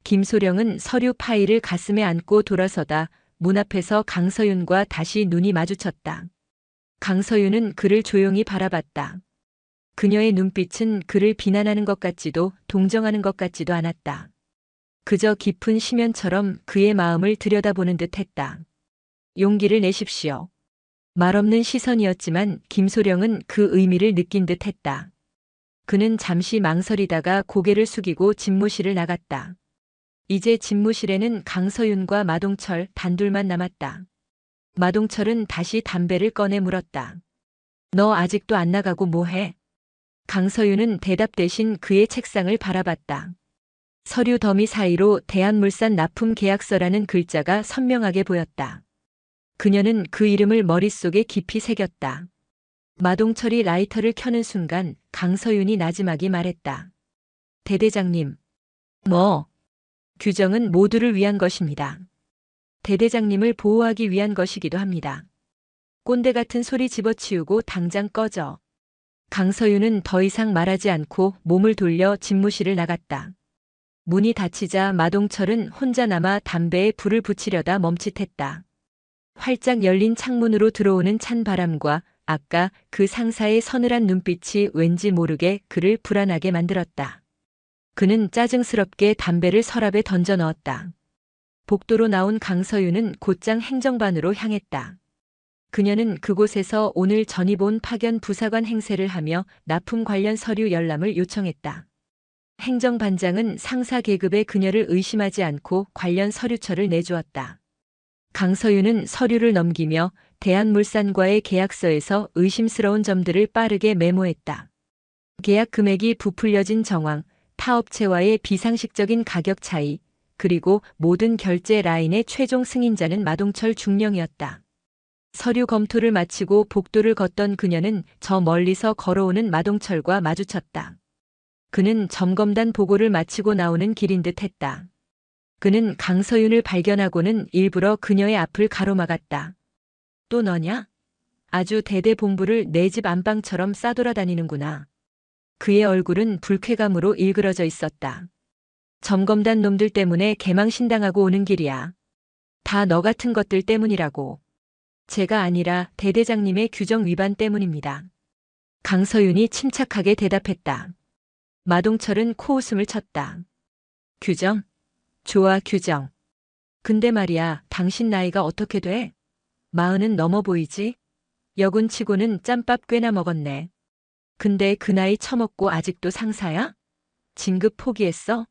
김소령은 서류 파일을 가슴에 안고 돌아서다 문 앞에서 강서윤과 다시 눈이 마주쳤다. 강서윤은 그를 조용히 바라봤다. 그녀의 눈빛은 그를 비난하는 것 같지도 동정하는 것 같지도 않았다. 그저 깊은 심연처럼 그의 마음을 들여다보는 듯 했다. 용기를 내십시오. 말없는 시선이었지만 김소령은 그 의미를 느낀 듯 했다. 그는 잠시 망설이다가 고개를 숙이고 집무실을 나갔다. 이제 집무실에는 강서윤과 마동철 단둘만 남았다. 마동철은 다시 담배를 꺼내 물었다. 너 아직도 안 나가고 뭐해? 강서윤은 대답 대신 그의 책상을 바라봤다. 서류 더미 사이로 대한물산 납품 계약서라는 글자가 선명하게 보였다. 그녀는 그 이름을 머릿속에 깊이 새겼다. 마동철이 라이터를 켜는 순간 강서윤이 나지막이 말했다. 대대장님. 뭐? 규정은 모두를 위한 것입니다. 대대장님을 보호하기 위한 것이기도 합니다. 꼰대 같은 소리 집어치우고 당장 꺼져. 강서윤은 더 이상 말하지 않고 몸을 돌려 집무실을 나갔다. 문이 닫히자 마동철은 혼자 남아 담배에 불을 붙이려다 멈칫했다. 활짝 열린 창문으로 들어오는 찬 바람과 아까 그 상사의 서늘한 눈빛이 왠지 모르게 그를 불안하게 만들었다. 그는 짜증스럽게 담배를 서랍에 던져 넣었다. 복도로 나온 강서윤은 곧장 행정반으로 향했다. 그녀는 그곳에서 오늘 전입 온 파견 부사관 행세를 하며 납품 관련 서류 열람을 요청했다. 행정반장은 상사 계급의 그녀를 의심하지 않고 관련 서류처를 내주었다. 강서윤은 서류를 넘기며 대한물산과의 계약서에서 의심스러운 점들을 빠르게 메모했다. 계약 금액이 부풀려진 정황, 타업체와의 비상식적인 가격 차이, 그리고 모든 결제 라인의 최종 승인자는 마동철 중령이었다. 서류 검토를 마치고 복도를 걷던 그녀는 저 멀리서 걸어오는 마동철과 마주쳤다. 그는 점검단 보고를 마치고 나오는 길인 듯 했다. 그는 강서윤을 발견하고는 일부러 그녀의 앞을 가로막았다. 또 너냐? 아주 대대봉부를 내 집 안방처럼 싸돌아다니는구나. 그의 얼굴은 불쾌감으로 일그러져 있었다. 점검단 놈들 때문에 개망신당하고 오는 길이야. 다 너 같은 것들 때문이라고. 제가 아니라 대대장님의 규정 위반 때문입니다. 강서윤이 침착하게 대답했다. 마동철은 코웃음을 쳤다. 규정? 좋아, 규정. 근데 말이야, 당신 나이가 어떻게 돼? 40은 넘어 보이지? 여군치고는 짬밥 꽤나 먹었네. 근데 그 나이 처먹고 아직도 상사야? 진급 포기했어?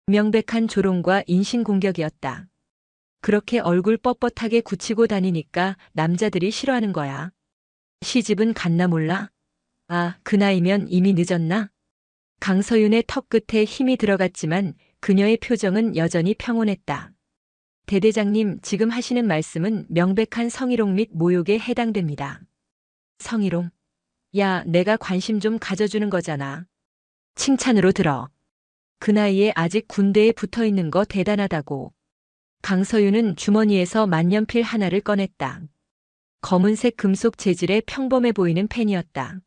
명백한 조롱과 인신공격이었다. 그렇게 얼굴 뻣뻣하게 굳히고 다니니까 남자들이 싫어하는 거야. 시집은 갔나 몰라? 아, 그 나이면 이미 늦었나? 강서윤의 턱 끝에 힘이 들어갔지만 그녀의 표정은 여전히 평온했다. 대대장님, 지금 하시는 말씀은 명백한 성희롱 및 모욕에 해당됩니다. 성희롱? 야, 내가 관심 좀 가져주는 거잖아. 칭찬으로 들어. 그 나이에 아직 군대에 붙어 있는 거 대단하다고. 강서윤은 주머니에서 만년필 하나를 꺼냈다. 검은색 금속 재질의 평범해 보이는 펜이었다.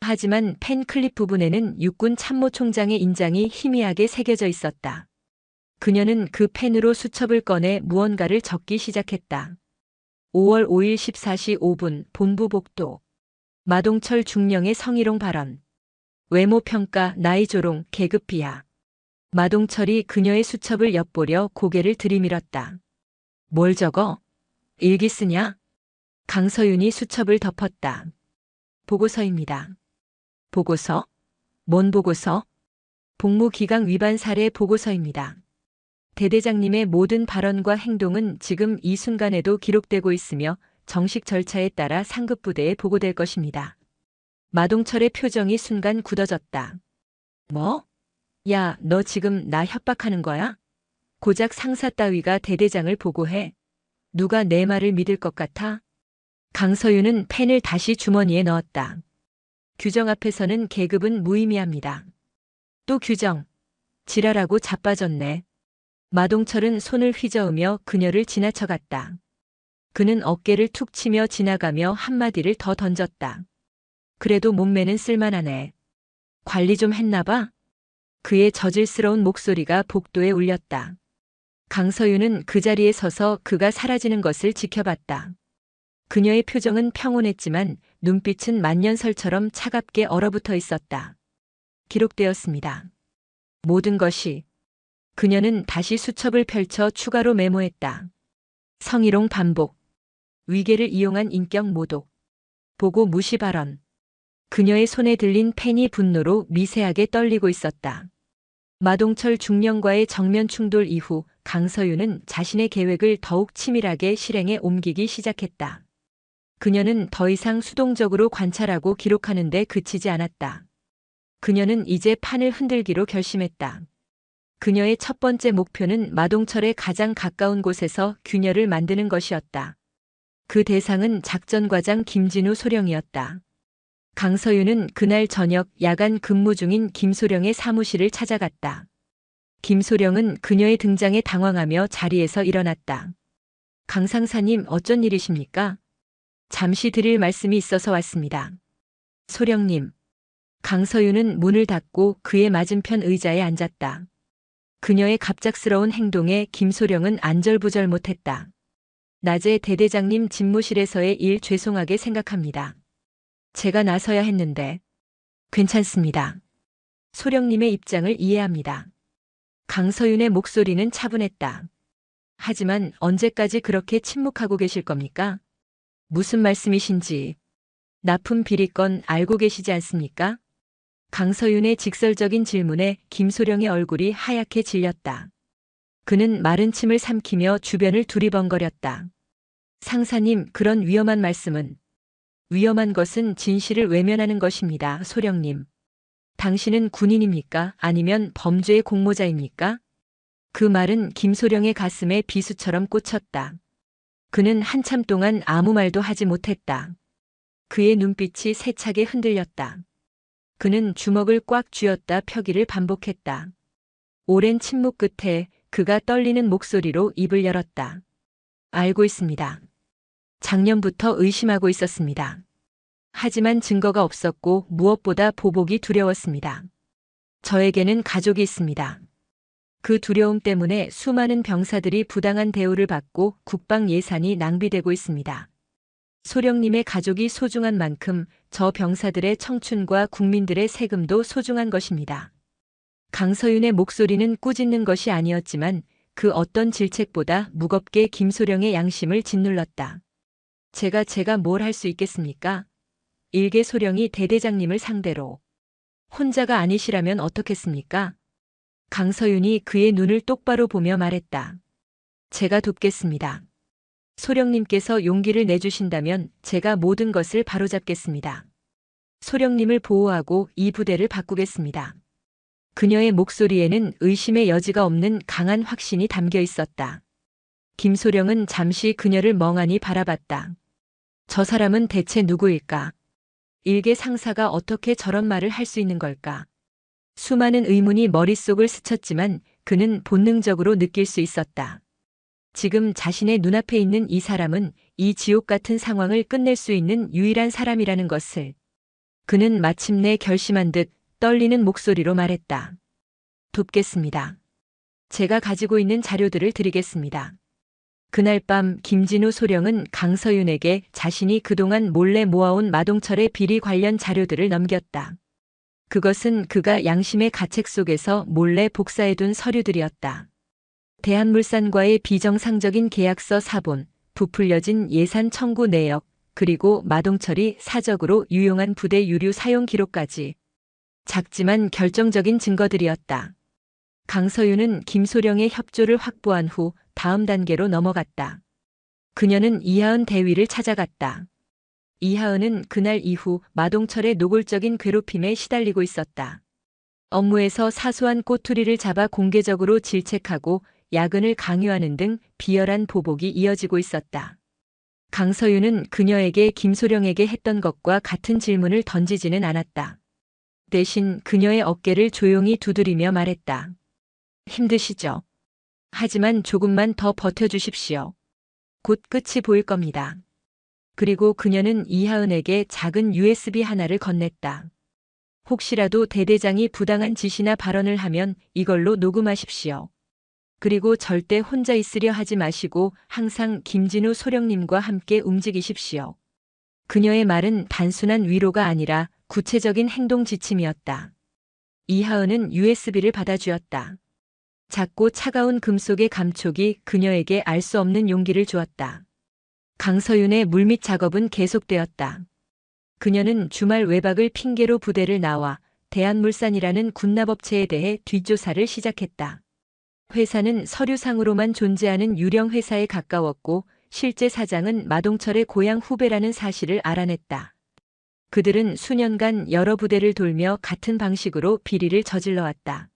하지만 펜 클립 부분에는 육군 참모총장의 인장이 희미하게 새겨져 있었다. 그녀는 그 펜으로 수첩을 꺼내 무언가를 적기 시작했다. 5월 5일 14시 5분 본부 복도. 마동철 중령의 성희롱 발언. 외모평가, 나이조롱, 계급비하. 마동철이 그녀의 수첩을 엿보려 고개를 들이밀었다. 뭘 적어? 일기 쓰냐? 강서윤이 수첩을 덮었다. 보고서입니다. 보고서? 뭔 보고서? 복무기강 위반 사례 보고서입니다. 대대장님의 모든 발언과 행동은 지금 이 순간에도 기록되고 있으며 정식 절차에 따라 상급부대에 보고될 것입니다. 마동철의 표정이 순간 굳어졌다. 뭐? 야, 너 지금 나 협박하는 거야? 고작 상사 따위가 대대장을 보고해. 누가 내 말을 믿을 것 같아? 강서윤은 펜을 다시 주머니에 넣었다. 규정 앞에서는 계급은 무의미합니다. 또 규정. 지랄하고 자빠졌네. 마동철은 손을 휘저으며 그녀를 지나쳐갔다. 그는 어깨를 툭 치며 지나가며 한마디를 더 던졌다. 그래도 몸매는 쓸만하네. 관리 좀 했나 봐? 그의 저질스러운 목소리가 복도에 울렸다. 강서윤은 그 자리에 서서 그가 사라지는 것을 지켜봤다. 그녀의 표정은 평온했지만 눈빛은 만년설처럼 차갑게 얼어붙어 있었다. 기록되었습니다. 모든 것이. 그녀는 다시 수첩을 펼쳐 추가로 메모했다. 성희롱 반복. 위계를 이용한 인격 모독. 보고 무시 발언. 그녀의 손에 들린 펜이 분노로 미세하게 떨리고 있었다. 마동철 중령과의 정면 충돌 이후 강서윤은 자신의 계획을 더욱 치밀하게 실행에 옮기기 시작했다. 그녀는 더 이상 수동적으로 관찰하고 기록하는 데 그치지 않았다. 그녀는 이제 판을 흔들기로 결심했다. 그녀의 첫 번째 목표는 마동철의 가장 가까운 곳에서 균열을 만드는 것이었다. 그 대상은 작전과장 김진우 소령이었다. 강서윤은 그날 저녁 야간 근무 중인 김소령의 사무실을 찾아갔다. 김소령은 그녀의 등장에 당황하며 자리에서 일어났다. 강 상사님, 어쩐 일이십니까? 잠시 드릴 말씀이 있어서 왔습니다. 소령님. 강서윤은 문을 닫고 그의 맞은편 의자에 앉았다. 그녀의 갑작스러운 행동에 김소령은 안절부절 못했다. 낮에 대대장님 집무실에서의 일 죄송하게 생각합니다. 제가 나서야 했는데. 괜찮습니다. 소령님의 입장을 이해합니다. 강서윤의 목소리는 차분했다. 하지만 언제까지 그렇게 침묵하고 계실 겁니까? 무슨 말씀이신지. 납품 비리건 알고 계시지 않습니까? 강서윤의 직설적인 질문에 김소령의 얼굴이 하얗게 질렸다. 그는 마른 침을 삼키며 주변을 두리번거렸다. 상사님, 그런 위험한 말씀은. 위험한 것은 진실을 외면하는 것입니다, 소령님. 당신은 군인입니까? 아니면 범죄의 공모자입니까? 그 말은 김소령의 가슴에 비수처럼 꽂혔다. 그는 한참 동안 아무 말도 하지 못했다. 그의 눈빛이 세차게 흔들렸다. 그는 주먹을 꽉 쥐었다 펴기를 반복했다. 오랜 침묵 끝에 그가 떨리는 목소리로 입을 열었다. 알고 있습니다. 작년부터 의심하고 있었습니다. 하지만 증거가 없었고 무엇보다 보복이 두려웠습니다. 저에게는 가족이 있습니다. 그 두려움 때문에 수많은 병사들이 부당한 대우를 받고 국방 예산이 낭비되고 있습니다. 소령님의 가족이 소중한 만큼 저 병사들의 청춘과 국민들의 세금도 소중한 것입니다. 강서윤의 목소리는 꾸짖는 것이 아니었지만 그 어떤 질책보다 무겁게 김소령의 양심을 짓눌렀다. 제가 뭘 할 수 있겠습니까? 일개 소령이 대대장님을 상대로. 혼자가 아니시라면 어떻겠습니까? 강서윤이 그의 눈을 똑바로 보며 말했다. 제가 돕겠습니다. 소령님께서 용기를 내주신다면 제가 모든 것을 바로잡겠습니다. 소령님을 보호하고 이 부대를 바꾸겠습니다. 그녀의 목소리에는 의심의 여지가 없는 강한 확신이 담겨 있었다. 김소령은 잠시 그녀를 멍하니 바라봤다. 저 사람은 대체 누구일까? 일개 상사가 어떻게 저런 말을 할 수 있는 걸까? 수많은 의문이 머릿속을 스쳤지만 그는 본능적으로 느낄 수 있었다. 지금 자신의 눈앞에 있는 이 사람은 이 지옥 같은 상황을 끝낼 수 있는 유일한 사람이라는 것을. 그는 마침내 결심한 듯 떨리는 목소리로 말했다. 돕겠습니다. 제가 가지고 있는 자료들을 드리겠습니다. 그날 밤 김진우 소령은 강서윤에게 자신이 그동안 몰래 모아온 마동철의 비리 관련 자료들을 넘겼다. 그것은 그가 양심의 가책 속에서 몰래 복사해둔 서류들이었다. 대한물산과의 비정상적인 계약서 사본, 부풀려진 예산 청구 내역, 그리고 마동철이 사적으로 유용한 부대 유류 사용 기록까지. 작지만 결정적인 증거들이었다. 강서윤은 김소령의 협조를 확보한 후 다음 단계로 넘어갔다. 그녀는 이하은 대위를 찾아갔다. 이하은은 그날 이후 마동철의 노골적인 괴롭힘에 시달리고 있었다. 업무에서 사소한 꼬투리를 잡아 공개적으로 질책하고 야근을 강요하는 등 비열한 보복이 이어지고 있었다. 강서윤은 그녀에게 김소령에게 했던 것과 같은 질문을 던지지는 않았다. 대신 그녀의 어깨를 조용히 두드리며 말했다. 힘드시죠? 하지만 조금만 더 버텨주십시오. 곧 끝이 보일 겁니다. 그리고 그녀는 이하은에게 작은 USB 하나를 건넸다. 혹시라도 대대장이 부당한 지시나 발언을 하면 이걸로 녹음하십시오. 그리고 절대 혼자 있으려 하지 마시고 항상 김진우 소령님과 함께 움직이십시오. 그녀의 말은 단순한 위로가 아니라 구체적인 행동 지침이었다. 이하은은 USB를 받아주었다. 작고 차가운 금속의 감촉이 그녀에게 알 수 없는 용기를 주었다. 강서윤의 물밑 작업은 계속되었다. 그녀는 주말 외박을 핑계로 부대를 나와 대한물산이라는 군납업체에 대해 뒷조사를 시작했다. 회사는 서류상으로만 존재하는 유령 회사에 가까웠고 실제 사장은 마동철의 고향 후배라는 사실을 알아냈다. 그들은 수년간 여러 부대를 돌며 같은 방식으로 비리를 저질러왔다.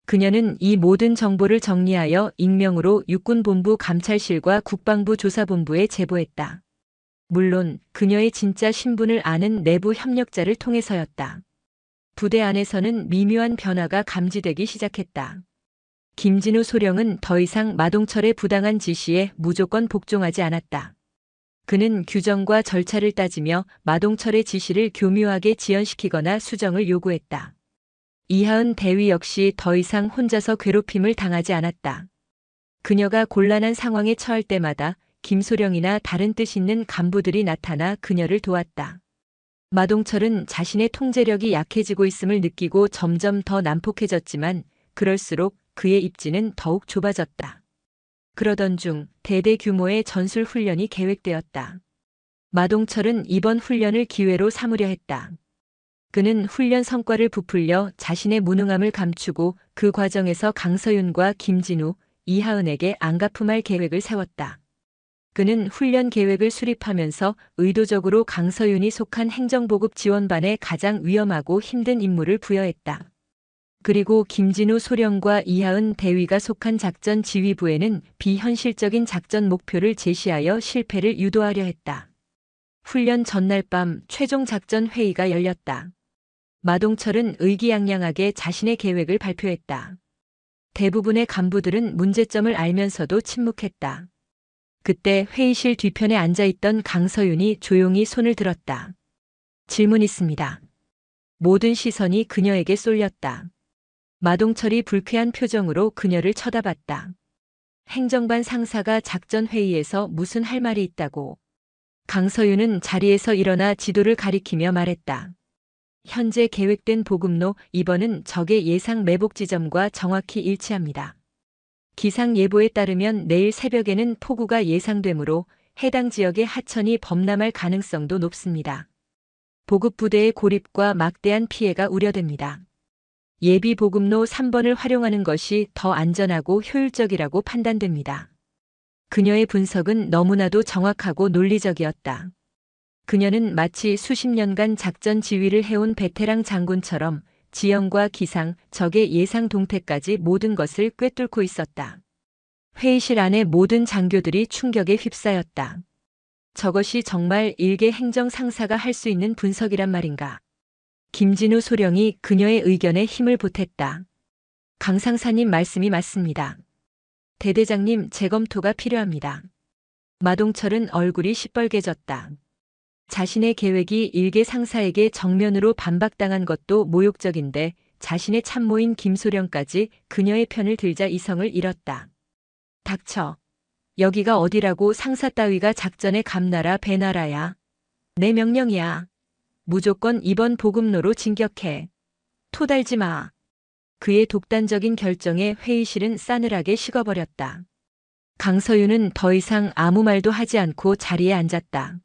그녀는 이 모든 정보를 정리하여 익명으로 육군본부 감찰실과 국방부 조사본부에 제보했다. 물론 그녀의 진짜 신분을 아는 내부 협력자를 통해서였다. 부대 안에서는 미묘한 변화가 감지되기 시작했다. 김진우 소령은 더 이상 마동철의 부당한 지시에 무조건 복종하지 않았다. 그는 규정과 절차를 따지며 마동철의 지시를 교묘하게 지연시키거나 수정을 요구했다. 이하은 대위 역시 더 이상 혼자서 괴롭힘을 당하지 않았다. 그녀가 곤란한 상황에 처할 때마다 김소령이나 다른 뜻 있는 간부들이 나타나 그녀를 도왔다. 마동철은 자신의 통제력이 약해지고 있음을 느끼고 점점 더 난폭해졌지만 그럴수록 그의 입지는 더욱 좁아졌다. 그러던 중 대대 규모의 전술 훈련이 계획되었다. 마동철은 이번 훈련을 기회로 삼으려 했다. 그는 훈련 성과를 부풀려 자신의 무능함을 감추고 그 과정에서 강서윤과 김진우, 이하은에게 안가품할 계획을 세웠다. 그는 훈련 계획을 수립하면서 의도적으로 강서윤이 속한 행정보급 지원반에 가장 위험하고 힘든 임무를 부여했다. 그리고 김진우 소령과 이하은 대위가 속한 작전 지휘부에는 비현실적인 작전 목표를 제시하여 실패를 유도하려 했다. 훈련 전날 밤 최종 작전 회의가 열렸다. 마동철은 의기양양하게 자신의 계획을 발표했다. 대부분의 간부들은 문제점을 알면서도 침묵했다. 그때 회의실 뒤편에 앉아있던 강서윤이 조용히 손을 들었다. 질문 있습니다. 모든 시선이 그녀에게 쏠렸다. 마동철이 불쾌한 표정으로 그녀를 쳐다봤다. 행정반 상사가 작전 회의에서 무슨 할 말이 있다고. 강서윤은 자리에서 일어나 지도를 가리키며 말했다. 현재 계획된 보급로 2번은 적의 예상 매복 지점과 정확히 일치합니다. 기상 예보에 따르면 내일 새벽에는 폭우가 예상되므로 해당 지역의 하천이 범람할 가능성도 높습니다. 보급 부대의 고립과 막대한 피해가 우려됩니다. 예비 보급로 3번을 활용하는 것이 더 안전하고 효율적이라고 판단됩니다. 그녀의 분석은 너무나도 정확하고 논리적이었다. 그녀는 마치 수십 년간 작전 지휘를 해온 베테랑 장군처럼 지형과 기상, 적의 예상 동태까지 모든 것을 꿰뚫고 있었다. 회의실 안의 모든 장교들이 충격에 휩싸였다. 저것이 정말 일개 행정 상사가 할 수 있는 분석이란 말인가. 김진우 소령이 그녀의 의견에 힘을 보탰다. 강 상사님 말씀이 맞습니다. 대대장님 재검토가 필요합니다. 마동철은 얼굴이 시뻘개졌다. 자신의 계획이 일개 상사에게 정면으로 반박당한 것도 모욕적인데 자신의 참모인 김소령까지 그녀의 편을 들자 이성을 잃었다. 닥쳐. 여기가 어디라고 상사 따위가 작전에 감나라 배나라야. 내 명령이야. 무조건 이번 보급로로 진격해. 토달지 마. 그의 독단적인 결정에 회의실은 싸늘하게 식어버렸다. 강서윤은 더 이상 아무 말도 하지 않고 자리에 앉았다.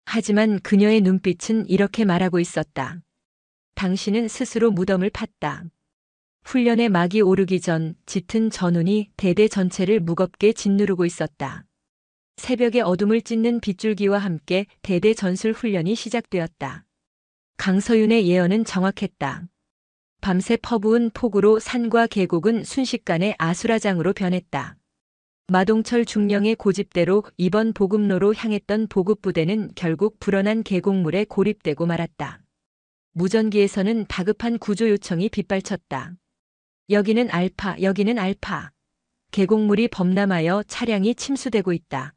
하지만 그녀의 눈빛은 이렇게 말하고 있었다. 당신은 스스로 무덤을 팠다. 훈련의 막이 오르기 전 짙은 전운이 대대 전체를 무겁게 짓누르고 있었다. 새벽의 어둠을 찢는 빗줄기와 함께 대대 전술 훈련이 시작되었다. 강서윤의 예언은 정확했다. 밤새 퍼부은 폭우로 산과 계곡은 순식간에 아수라장으로 변했다. 마동철 중령의 고집대로 이번 보급로로 향했던 보급부대는 결국 불어난 계곡물에 고립되고 말았다. 무전기에서는 다급한 구조 요청이 빗발쳤다. 여기는 알파, 여기는 알파. 계곡물이 범람하여 차량이 침수되고 있다.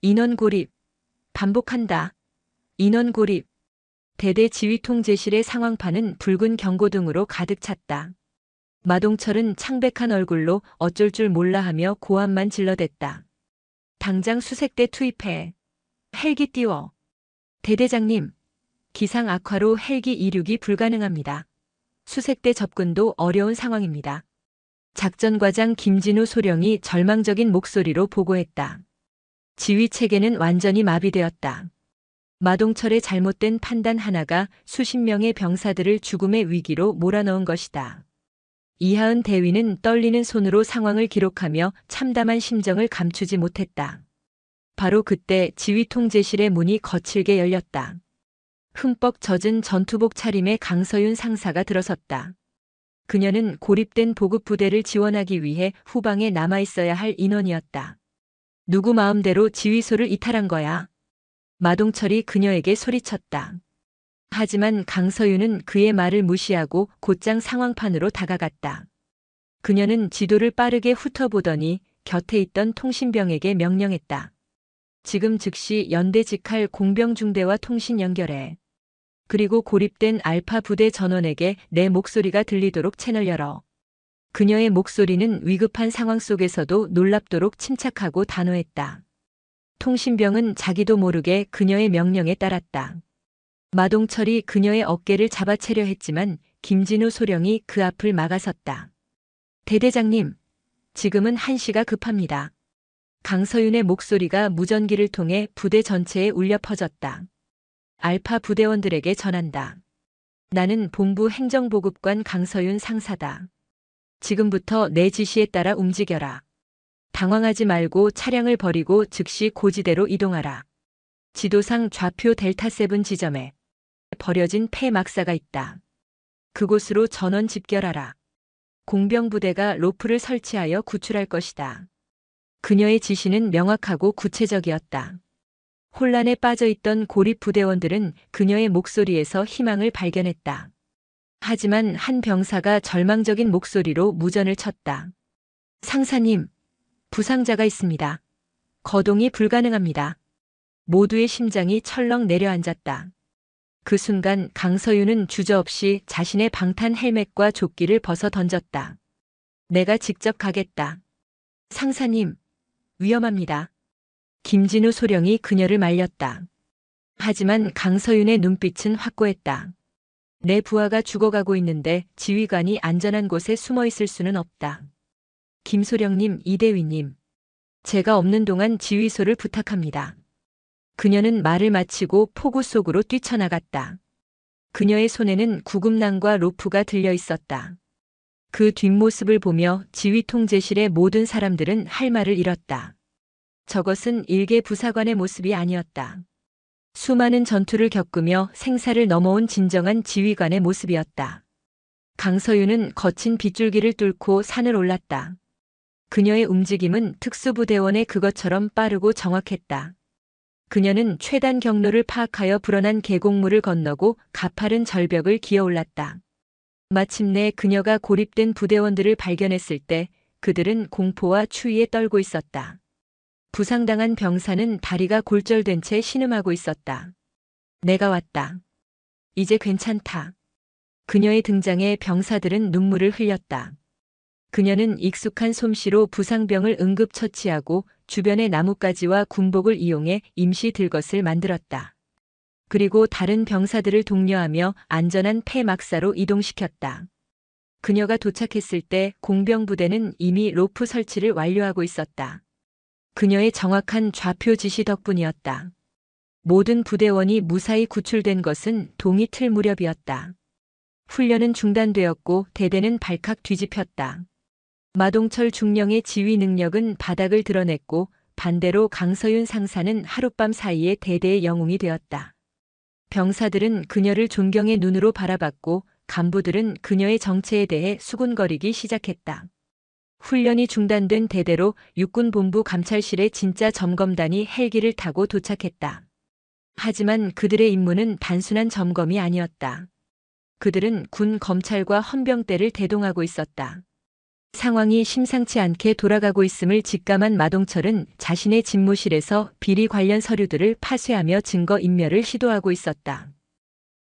인원 고립. 반복한다. 인원 고립. 대대 지휘통제실의 상황판은 붉은 경고등으로 가득 찼다. 마동철은 창백한 얼굴로 어쩔 줄 몰라 하며 고함만 질러댔다. 당장 수색대 투입해. 헬기 띄워. 대대장님. 기상 악화로 헬기 이륙이 불가능합니다. 수색대 접근도 어려운 상황입니다. 작전과장 김진우 소령이 절망적인 목소리로 보고했다. 지휘 체계는 완전히 마비되었다. 마동철의 잘못된 판단 하나가 수십 명의 병사들을 죽음의 위기로 몰아넣은 것이다. 이하은 대위는 떨리는 손으로 상황을 기록하며 참담한 심정을 감추지 못했다. 바로 그때 지휘통제실의 문이 거칠게 열렸다. 흠뻑 젖은 전투복 차림의 강서윤 상사가 들어섰다. 그녀는 고립된 보급부대를 지원하기 위해 후방에 남아있어야 할 인원이었다. 누구 마음대로 지휘소를 이탈한 거야. 마동철이 그녀에게 소리쳤다. 하지만 강서윤은 그의 말을 무시하고 곧장 상황판으로 다가갔다. 그녀는 지도를 빠르게 훑어보더니 곁에 있던 통신병에게 명령했다. 지금 즉시 연대 직할 공병중대와 통신 연결해. 그리고 고립된 알파 부대 전원에게 내 목소리가 들리도록 채널 열어. 그녀의 목소리는 위급한 상황 속에서도 놀랍도록 침착하고 단호했다. 통신병은 자기도 모르게 그녀의 명령에 따랐다. 마동철이 그녀의 어깨를 잡아채려 했지만 김진우 소령이 그 앞을 막아섰다. 대대장님, 지금은 한시가 급합니다. 강서윤의 목소리가 무전기를 통해 부대 전체에 울려 퍼졌다. 알파 부대원들에게 전한다. 나는 본부 행정보급관 강서윤 상사다. 지금부터 내 지시에 따라 움직여라. 당황하지 말고 차량을 버리고 즉시 고지대로 이동하라. 지도상 좌표 델타7 지점에 버려진 폐막사가 있다. 그곳으로 전원 집결하라. 공병부대가 로프를 설치하여 구출할 것이다. 그녀의 지시는 명확하고 구체적이었다. 혼란에 빠져있던 고립 부대원들은 그녀의 목소리에서 희망을 발견했다. 하지만 한 병사가 절망적인 목소리로 무전을 쳤다. 상사님, 부상자가 있습니다. 거동이 불가능합니다. 모두의 심장이 철렁 내려앉았다. 그 순간 강서윤은 주저없이 자신의 방탄 헬멧과 조끼를 벗어 던졌다. 내가 직접 가겠다. 상사님, 위험합니다. 김진우 소령이 그녀를 말렸다. 하지만 강서윤의 눈빛은 확고했다. 내 부하가 죽어가고 있는데 지휘관이 안전한 곳에 숨어 있을 수는 없다. 김소령님, 이대위님, 제가 없는 동안 지휘소를 부탁합니다. 그녀는 말을 마치고 포구 속으로 뛰쳐나갔다. 그녀의 손에는 구급낭과 로프가 들려 있었다. 그 뒷모습을 보며 지휘 통제실의 모든 사람들은 할 말을 잃었다. 저것은 일개 부사관의 모습이 아니었다. 수많은 전투를 겪으며 생사를 넘어온 진정한 지휘관의 모습이었다. 강서윤은 거친 빗줄기를 뚫고 산을 올랐다. 그녀의 움직임은 특수부대원의 그것처럼 빠르고 정확했다. 그녀는 최단 경로를 파악하여 불어난 계곡물을 건너고 가파른 절벽을 기어올랐다. 마침내 그녀가 고립된 부대원들을 발견했을 때 그들은 공포와 추위에 떨고 있었다. 부상당한 병사는 다리가 골절된 채 신음하고 있었다. 내가 왔다. 이제 괜찮다. 그녀의 등장에 병사들은 눈물을 흘렸다. 그녀는 익숙한 솜씨로 부상병을 응급처치하고 주변의 나뭇가지와 군복을 이용해 임시 들것을 만들었다. 그리고 다른 병사들을 독려하며 안전한 폐막사로 이동시켰다. 그녀가 도착했을 때 공병부대는 이미 로프 설치를 완료하고 있었다. 그녀의 정확한 좌표 지시 덕분이었다. 모든 부대원이 무사히 구출된 것은 동이 틀 무렵이었다. 훈련은 중단되었고 대대는 발칵 뒤집혔다. 마동철 중령의 지휘 능력은 바닥을 드러냈고 반대로 강서윤 상사는 하룻밤 사이에 대대의 영웅이 되었다. 병사들은 그녀를 존경의 눈으로 바라봤고 간부들은 그녀의 정체에 대해 수군거리기 시작했다. 훈련이 중단된 대대로 육군본부 감찰실의 진짜 점검단이 헬기를 타고 도착했다. 하지만 그들의 임무는 단순한 점검이 아니었다. 그들은 군 검찰과 헌병대를 대동하고 있었다. 상황이 심상치 않게 돌아가고 있음을 직감한 마동철은 자신의 집무실에서 비리 관련 서류들을 파쇄하며 증거인멸을 시도하고 있었다.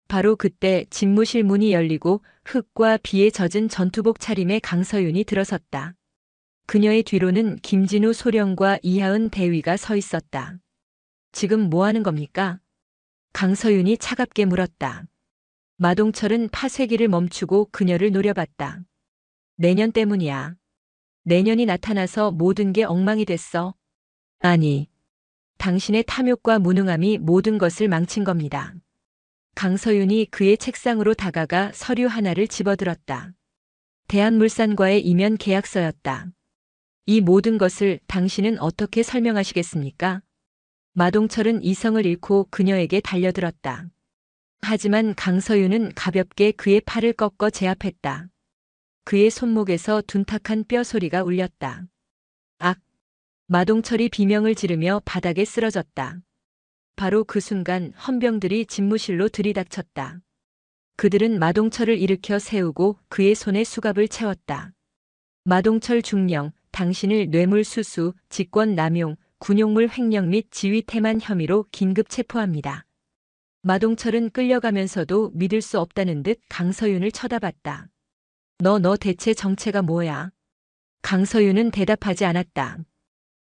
바로 그때 집무실 문이 열리고 흙과 비에 젖은 전투복 차림의 강서윤이 들어섰다. 그녀의 뒤로는 김진우 소령과 이하은 대위가 서 있었다. 지금 뭐 하는 겁니까? 강서윤이 차갑게 물었다. 마동철은 파쇄기를 멈추고 그녀를 노려봤다. 내년 때문이야. 내년이 나타나서 모든 게 엉망이 됐어. 아니, 당신의 탐욕과 무능함이 모든 것을 망친 겁니다. 강서윤이 그의 책상으로 다가가 서류 하나를 집어들었다. 대한물산과의 이면 계약서였다. 이 모든 것을 당신은 어떻게 설명하시겠습니까? 마동철은 이성을 잃고 그녀에게 달려들었다. 하지만 강서윤은 가볍게 그의 팔을 꺾어 제압했다. 그의 손목에서 둔탁한 뼈 소리가 울렸다. 악! 마동철이 비명을 지르며 바닥에 쓰러졌다. 바로 그 순간 헌병들이 집무실로 들이닥쳤다. 그들은 마동철을 일으켜 세우고 그의 손에 수갑을 채웠다. 마동철 중령, 당신을 뇌물수수, 직권남용, 군용물 횡령 및 지휘태만 혐의로 긴급 체포합니다. 마동철은 끌려가면서도 믿을 수 없다는 듯 강서윤을 쳐다봤다. 너 대체 정체가 뭐야? 강서윤은 대답하지 않았다.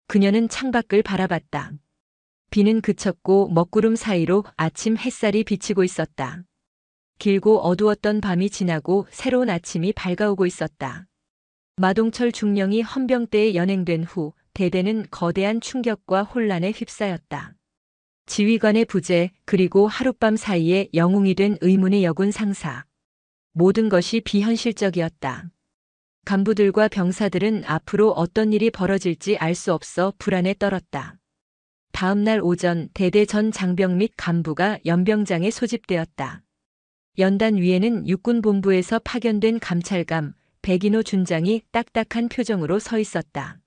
그녀는 창밖을 바라봤다. 비는 그쳤고 먹구름 사이로 아침 햇살이 비치고 있었다. 길고 어두웠던 밤이 지나고 새로운 아침이 밝아오고 있었다. 마동철 중령이 헌병대에 연행된 후 대대는 거대한 충격과 혼란에 휩싸였다. 지휘관의 부재, 그리고 하룻밤 사이에 영웅이 된 의문의 여군 상사. 모든 것이 비현실적이었다. 간부들과 병사들은 앞으로 어떤 일이 벌어질지 알 수 없어 불안에 떨었다. 다음 날 오전 대대 전 장병 및 간부가 연병장에 소집되었다. 연단 위에는 육군본부에서 파견된 감찰감 백인호 준장이 딱딱한 표정으로 서 있었다.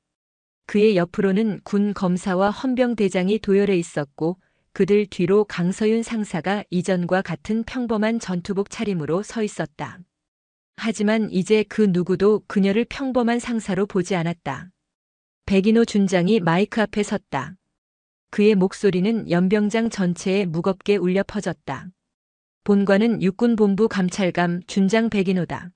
그의 옆으로는 군 검사와 헌병대장이 도열해 있었고 그들 뒤로 강서윤 상사가 이전과 같은 평범한 전투복 차림으로 서 있었다. 하지만 이제 그 누구도 그녀를 평범한 상사로 보지 않았다. 백인호 준장이 마이크 앞에 섰다. 그의 목소리는 연병장 전체에 무겁게 울려 퍼졌다. 본관은 육군본부 감찰감 준장 백인호다.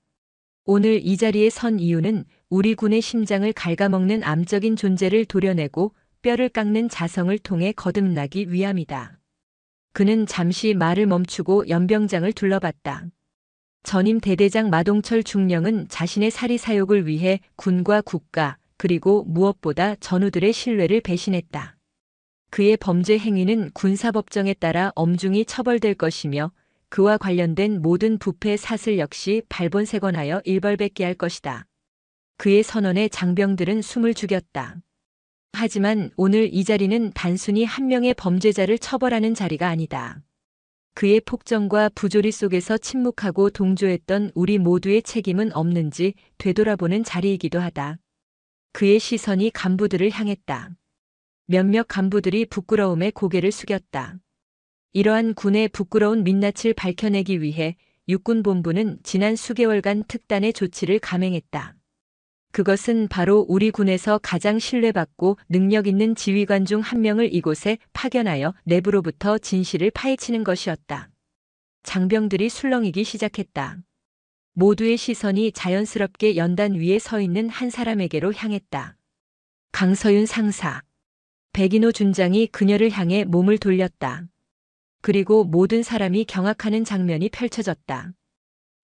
오늘 이 자리에 선 이유는 우리 군의 심장을 갉아먹는 암적인 존재를 도려내고 뼈를 깎는 자성을 통해 거듭나기 위함이다. 그는 잠시 말을 멈추고 연병장을 둘러봤다. 전임 대대장 마동철 중령은 자신의 사리사욕을 위해 군과 국가 그리고 무엇보다 전우들의 신뢰를 배신했다. 그의 범죄 행위는 군사법정에 따라 엄중히 처벌될 것이며 그와 관련된 모든 부패 사슬 역시 발본색원하여 일벌백계할 것이다. 그의 선언에 장병들은 숨을 죽였다. 하지만 오늘 이 자리는 단순히 한 명의 범죄자를 처벌하는 자리가 아니다. 그의 폭정과 부조리 속에서 침묵하고 동조했던 우리 모두의 책임은 없는지 되돌아보는 자리이기도 하다. 그의 시선이 간부들을 향했다. 몇몇 간부들이 부끄러움에 고개를 숙였다. 이러한 군의 부끄러운 민낯을 밝혀내기 위해 육군본부는 지난 수개월간 특단의 조치를 감행했다. 그것은 바로 우리 군에서 가장 신뢰받고 능력 있는 지휘관 중 한 명을 이곳에 파견하여 내부로부터 진실을 파헤치는 것이었다. 장병들이 술렁이기 시작했다. 모두의 시선이 자연스럽게 연단 위에 서 있는 한 사람에게로 향했다. 강서윤 상사. 백인호 준장이 그녀를 향해 몸을 돌렸다. 그리고 모든 사람이 경악하는 장면이 펼쳐졌다.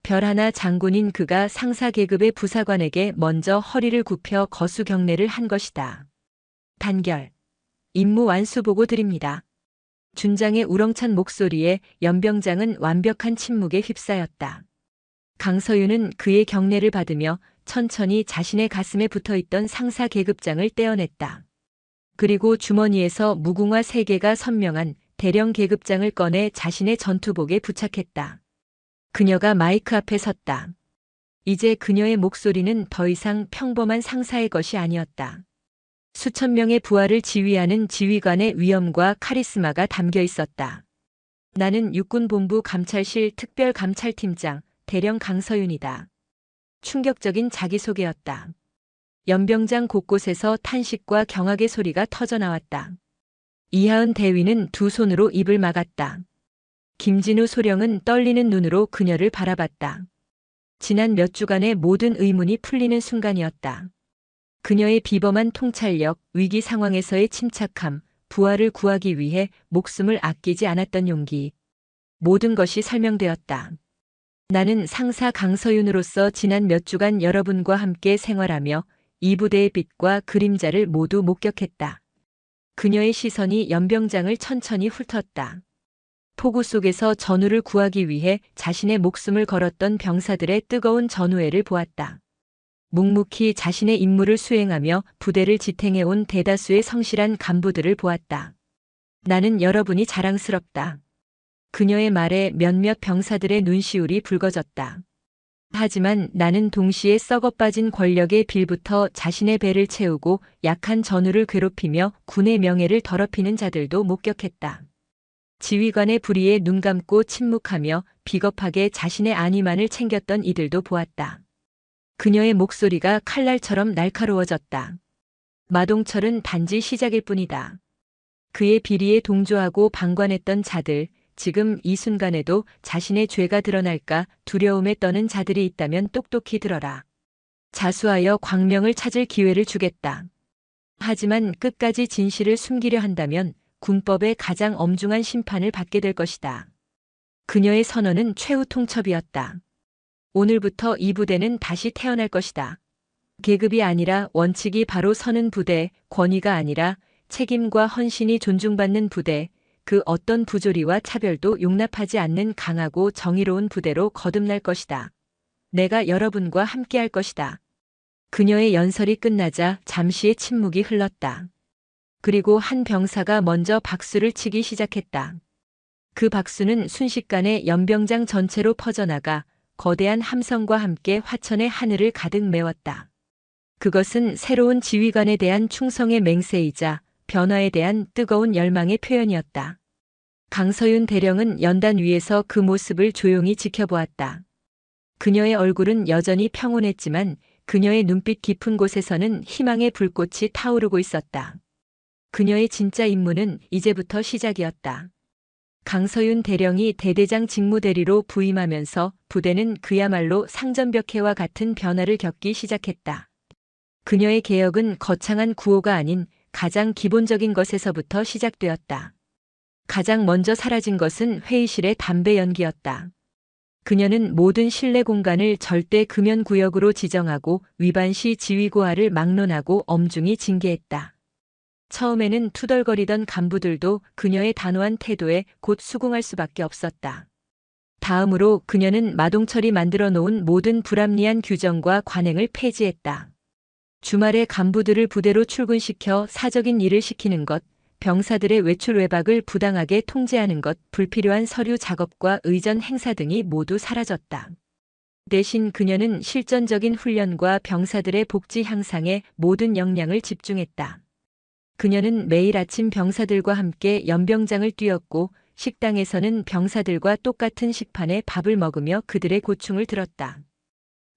별하나 장군인 그가 상사 계급의 부사관에게 먼저 허리를 굽혀 거수 경례를 한 것이다. 단결. 임무 완수 보고 드립니다. 준장의 우렁찬 목소리에 연병장은 완벽한 침묵에 휩싸였다. 강서윤은 그의 경례를 받으며 천천히 자신의 가슴에 붙어있던 상사 계급장을 떼어냈다. 그리고 주머니에서 무궁화 3개가 선명한 대령 계급장을 꺼내 자신의 전투복에 부착했다. 그녀가 마이크 앞에 섰다. 이제 그녀의 목소리는 더 이상 평범한 상사의 것이 아니었다. 수천 명의 부하를 지휘하는 지휘관의 위엄과 카리스마가 담겨 있었다. 나는 육군본부 감찰실 특별감찰팀장 대령 강서윤이다. 충격적인 자기소개였다. 연병장 곳곳에서 탄식과 경악의 소리가 터져나왔다. 이하은 대위는 두 손으로 입을 막았다. 김진우 소령은 떨리는 눈으로 그녀를 바라봤다. 지난 몇 주간의 모든 의문이 풀리는 순간이었다. 그녀의 비범한 통찰력, 위기 상황에서의 침착함, 부하를 구하기 위해 목숨을 아끼지 않았던 용기. 모든 것이 설명되었다. 나는 상사 강서윤으로서 지난 몇 주간 여러분과 함께 생활하며 이 부대의 빛과 그림자를 모두 목격했다. 그녀의 시선이 연병장을 천천히 훑었다. 폭우 속에서 전우를 구하기 위해 자신의 목숨을 걸었던 병사들의 뜨거운 전우애를 보았다. 묵묵히 자신의 임무를 수행하며 부대를 지탱해온 대다수의 성실한 간부들을 보았다. 나는 여러분이 자랑스럽다. 그녀의 말에 몇몇 병사들의 눈시울이 붉어졌다. 하지만 나는 동시에 썩어빠진 권력의 빌부터 자신의 배를 채우고 약한 전우를 괴롭히며 군의 명예를 더럽히는 자들도 목격했다. 지휘관의 불의에 눈 감고 침묵하며 비겁하게 자신의 안위만을 챙겼던 이들도 보았다. 그녀의 목소리가 칼날처럼 날카로워졌다. 마동철은 단지 시작일 뿐이다. 그의 비리에 동조하고 방관했던 자들, 지금 이 순간에도 자신의 죄가 드러날까 두려움에 떠는 자들이 있다면 똑똑히 들어라. 자수하여 광명을 찾을 기회를 주겠다. 하지만 끝까지 진실을 숨기려 한다면 군법의 가장 엄중한 심판을 받게 될 것이다. 그녀의 선언은 최후 통첩이었다. 오늘부터 이 부대는 다시 태어날 것이다. 계급이 아니라 원칙이 바로 서는 부대, 권위가 아니라 책임과 헌신이 존중받는 부대, 그 어떤 부조리와 차별도 용납하지 않는 강하고 정의로운 부대로 거듭날 것이다. 내가 여러분과 함께할 것이다. 그녀의 연설이 끝나자 잠시의 침묵이 흘렀다. 그리고 한 병사가 먼저 박수를 치기 시작했다. 그 박수는 순식간에 연병장 전체로 퍼져나가 거대한 함성과 함께 화천의 하늘을 가득 메웠다. 그것은 새로운 지휘관에 대한 충성의 맹세이자 변화에 대한 뜨거운 열망의 표현이었다. 강서윤 대령은 연단 위에서 그 모습을 조용히 지켜보았다. 그녀의 얼굴은 여전히 평온했지만 그녀의 눈빛 깊은 곳에서는 희망의 불꽃이 타오르고 있었다. 그녀의 진짜 임무는 이제부터 시작이었다. 강서윤 대령이 대대장 직무대리로 부임하면서 부대는 그야말로 상전벽해와 같은 변화를 겪기 시작했다. 그녀의 개혁은 거창한 구호가 아닌 가장 기본적인 것에서부터 시작되었다. 가장 먼저 사라진 것은 회의실의 담배 연기였다. 그녀는 모든 실내 공간을 절대 금연 구역으로 지정하고 위반 시 지휘고하를 막론하고 엄중히 징계했다. 처음에는 투덜거리던 간부들도 그녀의 단호한 태도에 곧 수긍할 수밖에 없었다. 다음으로 그녀는 마동철이 만들어 놓은 모든 불합리한 규정과 관행을 폐지했다. 주말에 간부들을 부대로 출근시켜 사적인 일을 시키는 것, 병사들의 외출 외박을 부당하게 통제하는 것, 불필요한 서류 작업과 의전 행사 등이 모두 사라졌다. 대신 그녀는 실전적인 훈련과 병사들의 복지 향상에 모든 역량을 집중했다. 그녀는 매일 아침 병사들과 함께 연병장을 뛰었고 식당에서는 병사들과 똑같은 식판에 밥을 먹으며 그들의 고충을 들었다.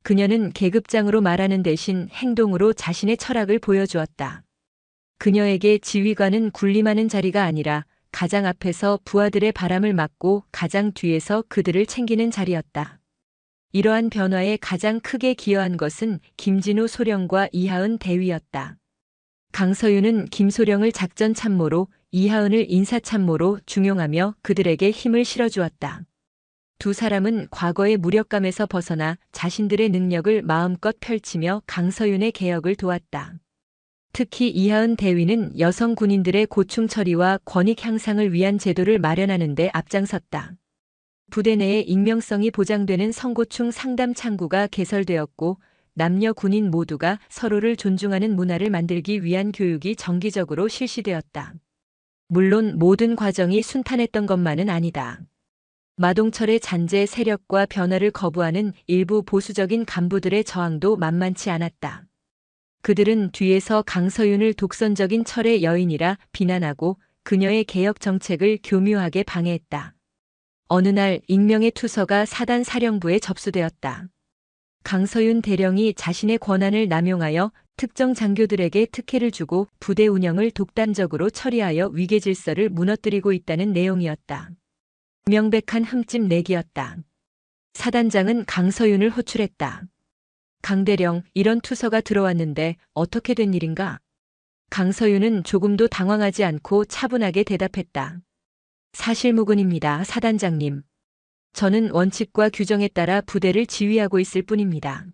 그녀는 계급장으로 말하는 대신 행동으로 자신의 철학을 보여주었다. 그녀에게 지휘관은 군림하는 자리가 아니라 가장 앞에서 부하들의 바람을 막고 가장 뒤에서 그들을 챙기는 자리였다. 이러한 변화에 가장 크게 기여한 것은 김진우 소령과 이하은 대위였다. 강서윤은 김소령을 작전 참모로, 이하은을 인사 참모로 중용하며 그들에게 힘을 실어주었다. 두 사람은 과거의 무력감에서 벗어나 자신들의 능력을 마음껏 펼치며 강서윤의 개혁을 도왔다. 특히 이하은 대위는 여성 군인들의 고충 처리와 권익 향상을 위한 제도를 마련하는 데 앞장섰다. 부대 내에 익명성이 보장되는 성고충 상담 창구가 개설되었고 남녀 군인 모두가 서로를 존중하는 문화를 만들기 위한 교육이 정기적으로 실시되었다. 물론 모든 과정이 순탄했던 것만은 아니다. 마동철의 잔재 세력과 변화를 거부하는 일부 보수적인 간부들의 저항도 만만치 않았다. 그들은 뒤에서 강서윤을 독선적인 철의 여인이라 비난하고 그녀의 개혁 정책을 교묘하게 방해했다. 어느 날 익명의 투서가 사단 사령부에 접수되었다. 강서윤 대령이 자신의 권한을 남용하여 특정 장교들에게 특혜를 주고 부대 운영을 독단적으로 처리하여 위계 질서를 무너뜨리고 있다는 내용이었다. 명백한 흠집 내기였다. 사단장은 강서윤을 호출했다. 강대령, 이런 투서가 들어왔는데 어떻게 된 일인가? 강서윤은 조금도 당황하지 않고 차분하게 대답했다. 사실무근입니다, 사단장님. 저는 원칙과 규정에 따라 부대를 지휘하고 있을 뿐입니다.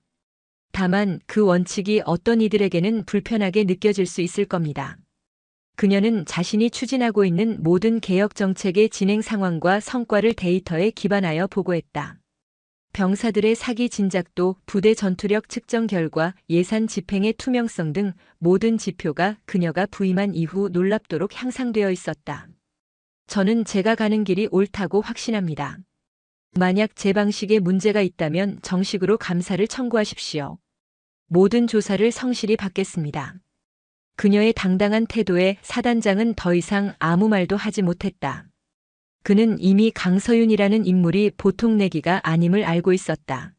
다만 그 원칙이 어떤 이들에게는 불편하게 느껴질 수 있을 겁니다. 그녀는 자신이 추진하고 있는 모든 개혁 정책의 진행 상황과 성과를 데이터에 기반하여 보고했다. 병사들의 사기 진작도, 부대 전투력 측정 결과, 예산 집행의 투명성 등 모든 지표가 그녀가 부임한 이후 놀랍도록 향상되어 있었다. 저는 제가 가는 길이 옳다고 확신합니다. 만약 제 방식에 문제가 있다면 정식으로 감사를 청구하십시오. 모든 조사를 성실히 받겠습니다. 그녀의 당당한 태도에 사단장은 더 이상 아무 말도 하지 못했다. 그는 이미 강서윤이라는 인물이 보통 내기가 아님을 알고 있었다.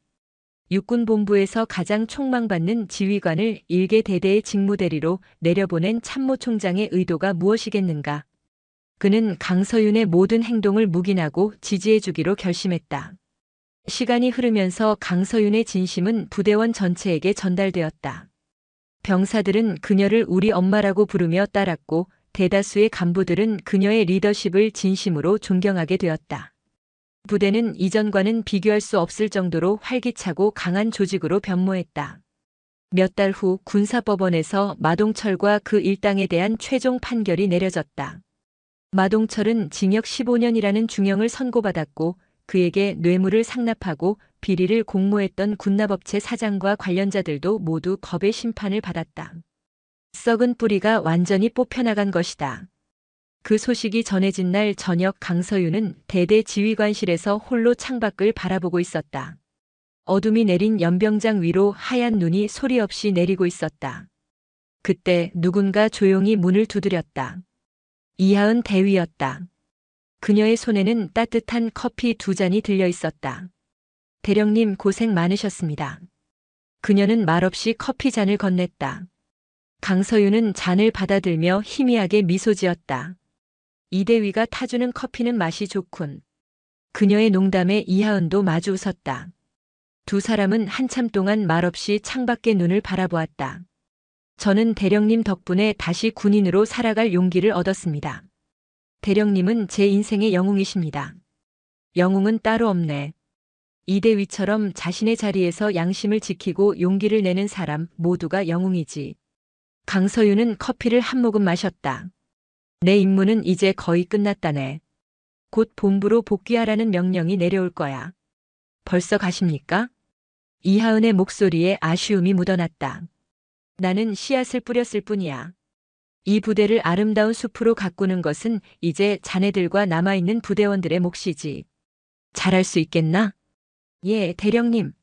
육군본부에서 가장 촉망받는 지휘관을 일개 대대의 직무대리로 내려보낸 참모총장의 의도가 무엇이겠는가? 그는 강서윤의 모든 행동을 묵인하고 지지해주기로 결심했다. 시간이 흐르면서 강서윤의 진심은 부대원 전체에게 전달되었다. 병사들은 그녀를 우리 엄마라고 부르며 따랐고 대다수의 간부들은 그녀의 리더십을 진심으로 존경하게 되었다. 부대는 이전과는 비교할 수 없을 정도로 활기차고 강한 조직으로 변모했다. 몇 달 후 군사법원에서 마동철과 그 일당에 대한 최종 판결이 내려졌다. 마동철은 징역 15년이라는 중형을 선고받았고 그에게 뇌물을 상납하고 비리를 공모했던 군납업체 사장과 관련자들도 모두 겁의 심판을 받았다. 썩은 뿌리가 완전히 뽑혀나간 것이다. 그 소식이 전해진 날 저녁 강서윤은 대대 지휘관실에서 홀로 창밖을 바라보고 있었다. 어둠이 내린 연병장 위로 하얀 눈이 소리 없이 내리고 있었다. 그때 누군가 조용히 문을 두드렸다. 이하은 대위였다. 그녀의 손에는 따뜻한 커피 2잔이 들려 있었다. 대령님 고생 많으셨습니다. 그녀는 말없이 커피 잔을 건넸다. 강서윤은 잔을 받아들며 희미하게 미소 지었다. 이 대위가 타주는 커피는 맛이 좋군. 그녀의 농담에 이하은도 마주 웃었다. 두 사람은 한참 동안 말없이 창밖의 눈을 바라보았다. 저는 대령님 덕분에 다시 군인으로 살아갈 용기를 얻었습니다. 대령님은 제 인생의 영웅이십니다. 영웅은 따로 없네. 이대위처럼 자신의 자리에서 양심을 지키고 용기를 내는 사람 모두가 영웅이지. 강서윤은 커피를 한 모금 마셨다. 내 임무는 이제 거의 끝났다네. 곧 본부로 복귀하라는 명령이 내려올 거야. 벌써 가십니까? 이하은의 목소리에 아쉬움이 묻어났다. 나는 씨앗을 뿌렸을 뿐이야. 이 부대를 아름다운 숲으로 가꾸는 것은 이제 자네들과 남아있는 부대원들의 몫이지. 잘할 수 있겠나? 예, 대령님.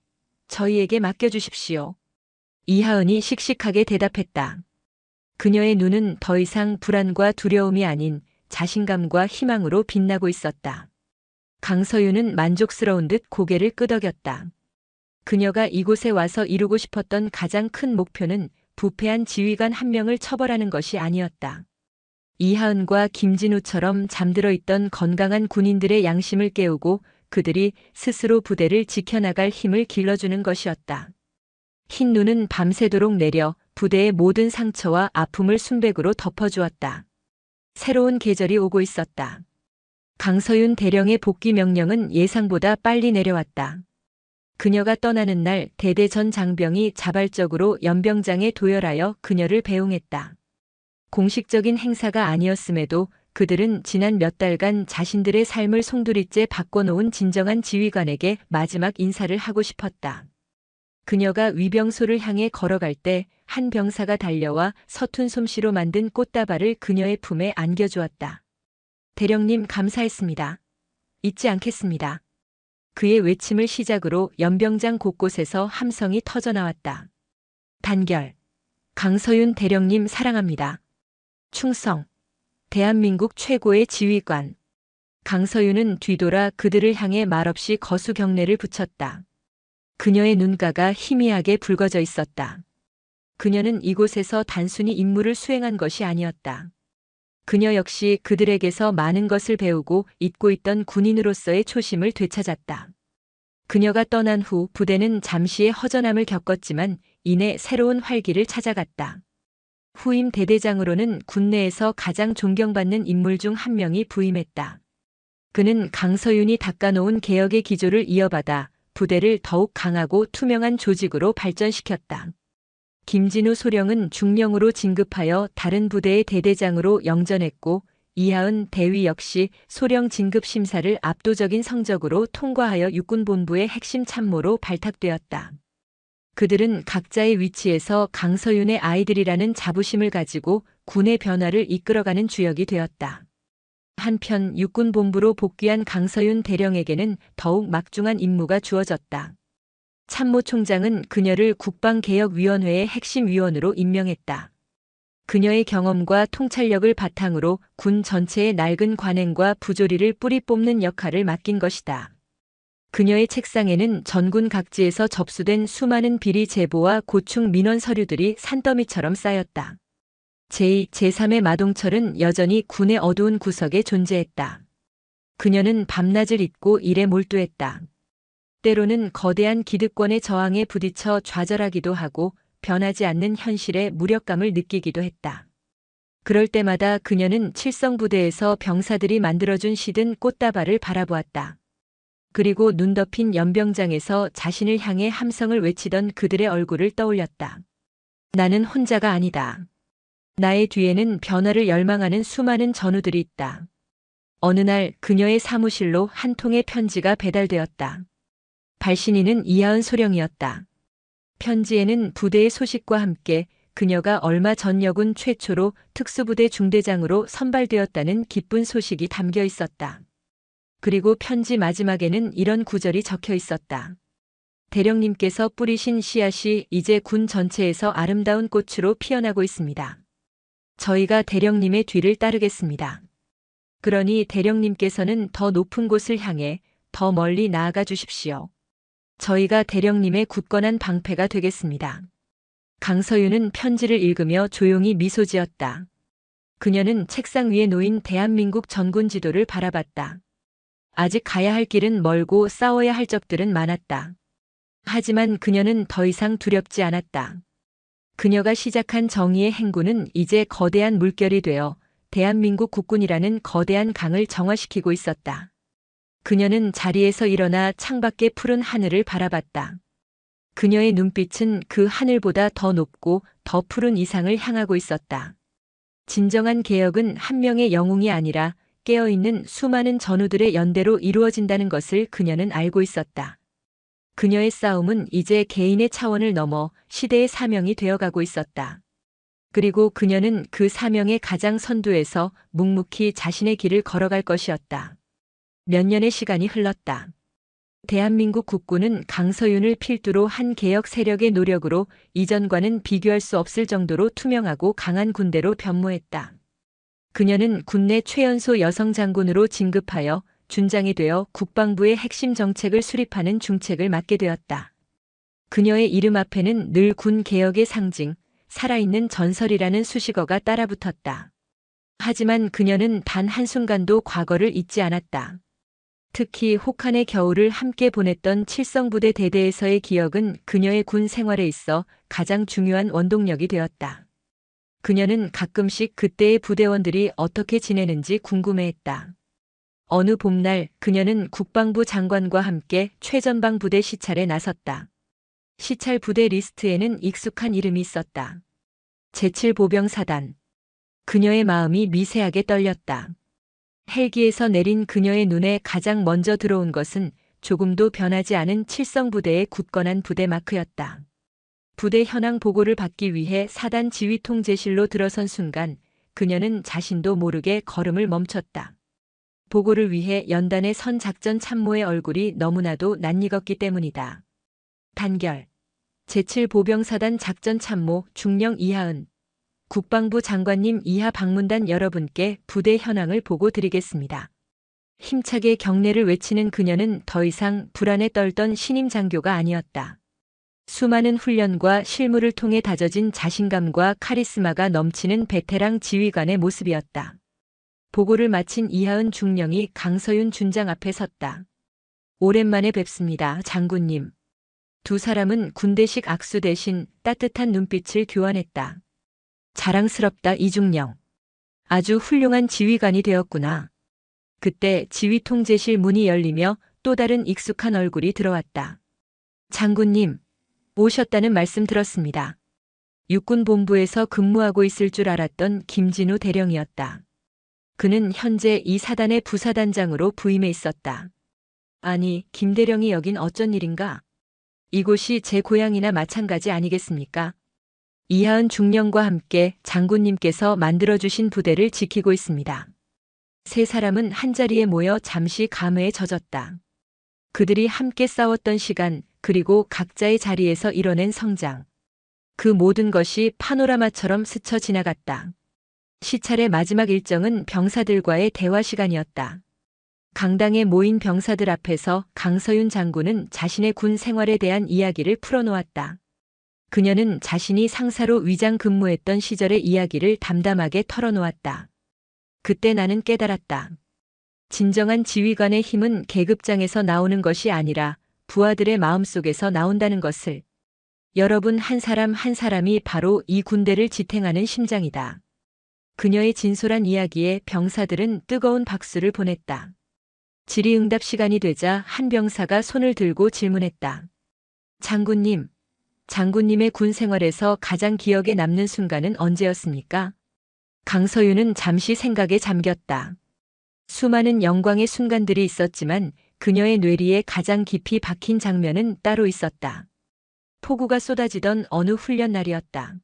저희에게 맡겨주십시오. 이하은이 씩씩하게 대답했다. 그녀의 눈은 더 이상 불안과 두려움이 아닌 자신감과 희망으로 빛나고 있었다. 강서윤은 만족스러운 듯 고개를 끄덕였다. 그녀가 이곳에 와서 이루고 싶었던 가장 큰 목표는 부패한 지휘관 한 명을 처벌하는 것이 아니었다. 이하은과 김진우처럼 잠들어 있던 건강한 군인들의 양심을 깨우고 그들이 스스로 부대를 지켜나갈 힘을 길러주는 것이었다. 흰 눈은 밤새도록 내려 부대의 모든 상처와 아픔을 순백으로 덮어주었다. 새로운 계절이 오고 있었다. 강서윤 대령의 복귀 명령은 예상보다 빨리 내려왔다. 그녀가 떠나는 날 대대 전 장병이 자발적으로 연병장에 도열하여 그녀를 배웅했다. 공식적인 행사가 아니었음에도 그들은 지난 몇 달간 자신들의 삶을 송두리째 바꿔놓은 진정한 지휘관에게 마지막 인사를 하고 싶었다. 그녀가 위병소를 향해 걸어갈 때 한 병사가 달려와 서툰 솜씨로 만든 꽃다발을 그녀의 품에 안겨주었다. 대령님 감사했습니다. 잊지 않겠습니다. 그의 외침을 시작으로 연병장 곳곳에서 함성이 터져나왔다. 단결. 강서윤 대령님 사랑합니다. 충성. 대한민국 최고의 지휘관. 강서윤은 뒤돌아 그들을 향해 말없이 거수 경례를 붙였다. 그녀의 눈가가 희미하게 붉어져 있었다. 그녀는 이곳에서 단순히 임무를 수행한 것이 아니었다. 그녀 역시 그들에게서 많은 것을 배우고 잊고 있던 군인으로서의 초심을 되찾았다. 그녀가 떠난 후 부대는 잠시의 허전함을 겪었지만 이내 새로운 활기를 찾아갔다. 후임 대대장으로는 군내에서 가장 존경받는 인물 중 한 명이 부임했다. 그는 강서윤이 닦아놓은 개혁의 기조를 이어받아 부대를 더욱 강하고 투명한 조직으로 발전시켰다. 김진우 소령은 중령으로 진급하여 다른 부대의 대대장으로 영전했고 이하은 대위 역시 소령 진급 심사를 압도적인 성적으로 통과하여 육군본부의 핵심 참모로 발탁되었다. 그들은 각자의 위치에서 강서윤의 아이들이라는 자부심을 가지고 군의 변화를 이끌어가는 주역이 되었다. 한편 육군본부로 복귀한 강서윤 대령에게는 더욱 막중한 임무가 주어졌다. 참모총장은 그녀를 국방개혁위원회의 핵심 위원으로 임명했다. 그녀의 경험과 통찰력을 바탕으로 군 전체의 낡은 관행과 부조리를 뿌리 뽑는 역할을 맡긴 것이다. 그녀의 책상에는 전군 각지에서 접수된 수많은 비리 제보와 고충 민원 서류들이 산더미처럼 쌓였다. 제2, 제3의 마동철은 여전히 군의 어두운 구석에 존재했다. 그녀는 밤낮을 잇고 일에 몰두했다. 때로는 거대한 기득권의 저항에 부딪혀 좌절하기도 하고 변하지 않는 현실의 무력감을 느끼기도 했다. 그럴 때마다 그녀는 칠성부대에서 병사들이 만들어준 시든 꽃다발을 바라보았다. 그리고 눈 덮인 연병장에서 자신을 향해 함성을 외치던 그들의 얼굴을 떠올렸다. 나는 혼자가 아니다. 나의 뒤에는 변화를 열망하는 수많은 전우들이 있다. 어느 날 그녀의 사무실로 한 통의 편지가 배달되었다. 발신인은 이하은 소령이었다. 편지에는 부대의 소식과 함께 그녀가 얼마 전 여군 최초로 특수부대 중대장으로 선발되었다는 기쁜 소식이 담겨 있었다. 그리고 편지 마지막에는 이런 구절이 적혀 있었다. 대령님께서 뿌리신 씨앗이 이제 군 전체에서 아름다운 꽃으로 피어나고 있습니다. 저희가 대령님의 뒤를 따르겠습니다. 그러니 대령님께서는 더 높은 곳을 향해 더 멀리 나아가 주십시오. 저희가 대령님의 굳건한 방패가 되겠습니다. 강서윤은 편지를 읽으며 조용히 미소 지었다. 그녀는 책상 위에 놓인 대한민국 전군 지도를 바라봤다. 아직 가야 할 길은 멀고 싸워야 할 적들은 많았다. 하지만 그녀는 더 이상 두렵지 않았다. 그녀가 시작한 정의의 행군은 이제 거대한 물결이 되어 대한민국 국군이라는 거대한 강을 정화시키고 있었다. 그녀는 자리에서 일어나 창밖의 푸른 하늘을 바라봤다. 그녀의 눈빛은 그 하늘보다 더 높고 더 푸른 이상을 향하고 있었다. 진정한 개혁은 한 명의 영웅이 아니라 깨어있는 수많은 전우들의 연대로 이루어진다는 것을 그녀는 알고 있었다. 그녀의 싸움은 이제 개인의 차원을 넘어 시대의 사명이 되어가고 있었다. 그리고 그녀는 그 사명의 가장 선두에서 묵묵히 자신의 길을 걸어갈 것이었다. 몇 년의 시간이 흘렀다. 대한민국 국군은 강서윤을 필두로 한 개혁 세력의 노력으로 이전과는 비교할 수 없을 정도로 투명하고 강한 군대로 변모했다. 그녀는 군내 최연소 여성 장군으로 진급하여 준장이 되어 국방부의 핵심 정책을 수립하는 중책을 맡게 되었다. 그녀의 이름 앞에는 늘 군 개혁의 상징, 살아있는 전설이라는 수식어가 따라붙었다. 하지만 그녀는 단 한순간도 과거를 잊지 않았다. 특히 혹한의 겨울을 함께 보냈던 칠성부대 대대에서의 기억은 그녀의 군 생활에 있어 가장 중요한 원동력이 되었다. 그녀는 가끔씩 그때의 부대원들이 어떻게 지내는지 궁금해했다. 어느 봄날 그녀는 국방부 장관과 함께 최전방 부대 시찰에 나섰다. 시찰 부대 리스트에는 익숙한 이름이 있었다. 제7보병사단. 그녀의 마음이 미세하게 떨렸다. 헬기에서 내린 그녀의 눈에 가장 먼저 들어온 것은 조금도 변하지 않은 칠성부대의 굳건한 부대 마크였다. 부대 현황 보고를 받기 위해 사단 지휘통제실로 들어선 순간 그녀는 자신도 모르게 걸음을 멈췄다. 보고를 위해 연단에 선 작전 참모의 얼굴이 너무나도 낯익었기 때문이다. 단결. 제7보병사단 작전 참모 중령 이하은. 국방부 장관님 이하 방문단 여러분께 부대 현황을 보고 드리겠습니다. 힘차게 경례를 외치는 그녀는 더 이상 불안에 떨던 신임 장교가 아니었다. 수많은 훈련과 실무를 통해 다져진 자신감과 카리스마가 넘치는 베테랑 지휘관의 모습이었다. 보고를 마친 이하은 중령이 강서윤 준장 앞에 섰다. 오랜만에 뵙습니다, 장군님. 두 사람은 군대식 악수 대신 따뜻한 눈빛을 교환했다. 자랑스럽다, 이중령. 아주 훌륭한 지휘관이 되었구나. 그때 지휘통제실 문이 열리며 또 다른 익숙한 얼굴이 들어왔다. 장군님, 오셨다는 말씀 들었습니다. 육군본부에서 근무하고 있을 줄 알았던 김진우 대령이었다. 그는 현재 이 사단의 부사단장으로 부임해 있었다. 아니, 김 대령이 여긴 어쩐 일인가? 이곳이 제 고향이나 마찬가지 아니겠습니까? 이하은 중령과 함께 장군님께서 만들어주신 부대를 지키고 있습니다. 세 사람은 한자리에 모여 잠시 감회에 젖었다. 그들이 함께 싸웠던 시간, 그리고 각자의 자리에서 이뤄낸 성장. 그 모든 것이 파노라마처럼 스쳐 지나갔다. 시찰의 마지막 일정은 병사들과의 대화 시간이었다. 강당에 모인 병사들 앞에서 강서윤 장군은 자신의 군 생활에 대한 이야기를 풀어놓았다. 그녀는 자신이 상사로 위장 근무했던 시절의 이야기를 담담하게 털어놓았다. 그때 나는 깨달았다. 진정한 지휘관의 힘은 계급장에서 나오는 것이 아니라 부하들의 마음속에서 나온다는 것을. 여러분 한 사람 한 사람이 바로 이 군대를 지탱하는 심장이다. 그녀의 진솔한 이야기에 병사들은 뜨거운 박수를 보냈다. 질의응답 시간이 되자 한 병사가 손을 들고 질문했다. 장군님, 장군님의 군 생활에서 가장 기억에 남는 순간은 언제였습니까? 강서윤은 잠시 생각에 잠겼다. 수많은 영광의 순간들이 있었지만 그녀의 뇌리에 가장 깊이 박힌 장면은 따로 있었다. 폭우가 쏟아지던 어느 훈련 날이었다.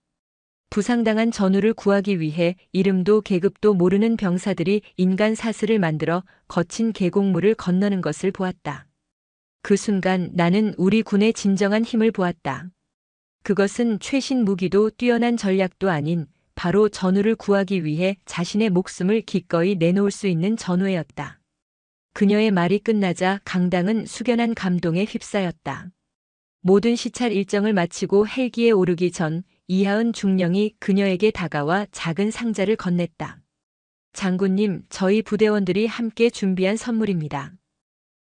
부상당한 전우를 구하기 위해 이름도 계급도 모르는 병사들이 인간 사슬을 만들어 거친 계곡물을 건너는 것을 보았다. 그 순간 나는 우리 군의 진정한 힘을 보았다. 그것은 최신 무기도 뛰어난 전략도 아닌 바로 전우를 구하기 위해 자신의 목숨을 기꺼이 내놓을 수 있는 전우였다. 그녀의 말이 끝나자 강당은 숙연한 감동에 휩싸였다. 모든 시찰 일정을 마치고 헬기에 오르기 전 이하은 중령이 그녀에게 다가와 작은 상자를 건넸다. 장군님, 저희 부대원들이 함께 준비한 선물입니다.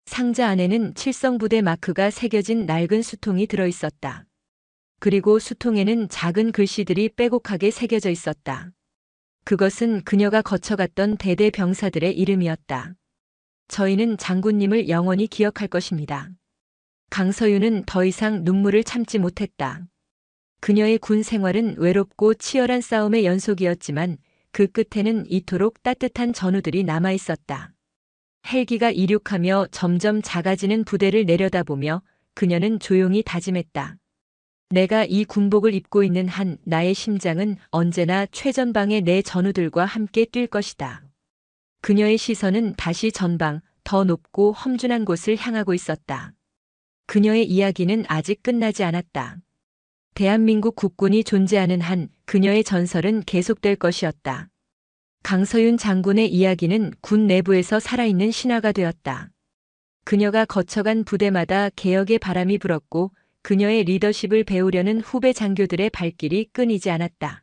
상자 안에는 칠성부대 마크가 새겨진 낡은 수통이 들어있었다. 그리고 수통에는 작은 글씨들이 빼곡하게 새겨져 있었다. 그것은 그녀가 거쳐갔던 대대 병사들의 이름이었다. 저희는 장군님을 영원히 기억할 것입니다. 강서윤은 더 이상 눈물을 참지 못했다. 그녀의 군 생활은 외롭고 치열한 싸움의 연속이었지만 그 끝에는 이토록 따뜻한 전우들이 남아 있었다. 헬기가 이륙하며 점점 작아지는 부대를 내려다보며 그녀는 조용히 다짐했다. 내가 이 군복을 입고 있는 한 나의 심장은 언제나 최전방의 내 전우들과 함께 뛸 것이다. 그녀의 시선은 다시 전방, 더 높고 험준한 곳을 향하고 있었다. 그녀의 이야기는 아직 끝나지 않았다. 대한민국 국군이 존재하는 한 그녀의 전설은 계속될 것이었다. 강서윤 장군의 이야기는 군 내부에서 살아있는 신화가 되었다. 그녀가 거쳐간 부대마다 개혁의 바람이 불었고 그녀의 리더십을 배우려는 후배 장교들의 발길이 끊이지 않았다.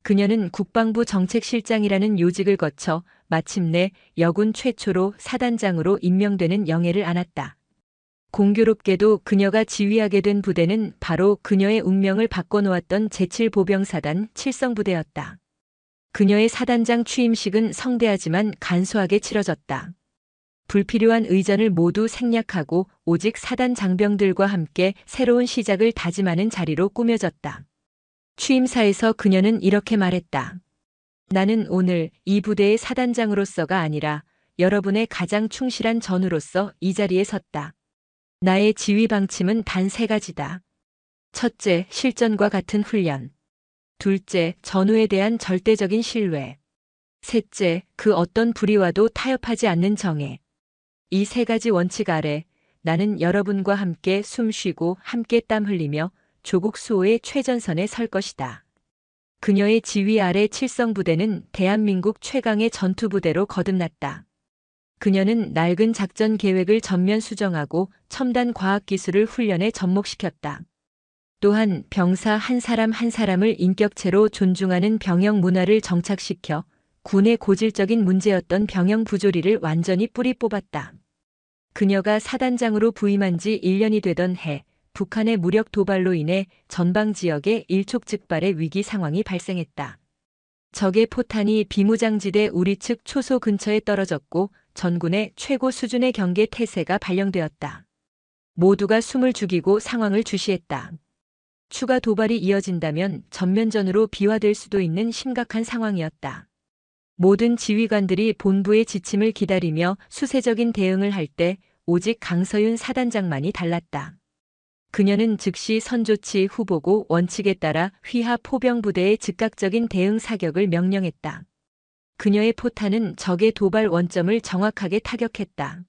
그녀는 국방부 정책실장이라는 요직을 거쳐 마침내 여군 최초로 사단장으로 임명되는 영예를 안았다. 공교롭게도 그녀가 지휘하게 된 부대는 바로 그녀의 운명을 바꿔놓았던 제7보병사단 칠성부대였다. 그녀의 사단장 취임식은 성대하지만 간소하게 치러졌다. 불필요한 의전을 모두 생략하고 오직 사단 장병들과 함께 새로운 시작을 다짐하는 자리로 꾸며졌다. 취임사에서 그녀는 이렇게 말했다. 나는 오늘 이 부대의 사단장으로서가 아니라 여러분의 가장 충실한 전우로서 이 자리에 섰다. 나의 지휘 방침은 단 3가지다. 첫째, 실전과 같은 훈련. 둘째, 전우에 대한 절대적인 신뢰. 셋째, 그 어떤 불의와도 타협하지 않는 정예. 이 3가지 원칙 아래 나는 여러분과 함께 숨쉬고 함께 땀 흘리며 조국 수호의 최전선에 설 것이다. 그녀의 지휘 아래 칠성부대는 대한민국 최강의 전투부대로 거듭났다. 그녀는 낡은 작전 계획을 전면 수정하고 첨단 과학기술을 훈련에 접목시켰다. 또한 병사 한 사람 한 사람을 인격체로 존중하는 병영 문화를 정착시켜 군의 고질적인 문제였던 병영 부조리를 완전히 뿌리 뽑았다. 그녀가 사단장으로 부임한 지 1년이 되던 해, 북한의 무력 도발로 인해 전방 지역에 일촉즉발의 위기 상황이 발생했다. 적의 포탄이 비무장지대 우리 측 초소 근처에 떨어졌고 전군의 최고 수준의 경계 태세가 발령되었다. 모두가 숨을 죽이고 상황을 주시했다. 추가 도발이 이어진다면 전면전으로 비화될 수도 있는 심각한 상황이었다. 모든 지휘관들이 본부의 지침을 기다리며 수세적인 대응을 할 때 오직 강서윤 사단장만이 달랐다. 그녀는 즉시 선조치 후보고 원칙에 따라 휘하 포병부대의 즉각적인 대응 사격을 명령했다. 그녀의 포탄은 적의 도발 원점을 정확하게 타격했다.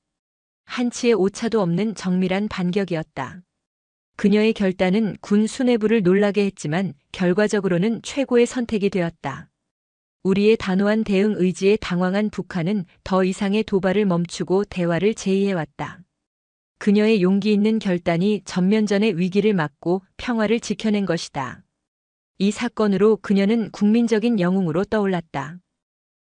한치의 오차도 없는 정밀한 반격이었다. 그녀의 결단은 군 수뇌부를 놀라게 했지만 결과적으로는 최고의 선택이 되었다. 우리의 단호한 대응 의지에 당황한 북한은 더 이상의 도발을 멈추고 대화를 제의해왔다. 그녀의 용기 있는 결단이 전면전의 위기를 막고 평화를 지켜낸 것이다. 이 사건으로 그녀는 국민적인 영웅으로 떠올랐다.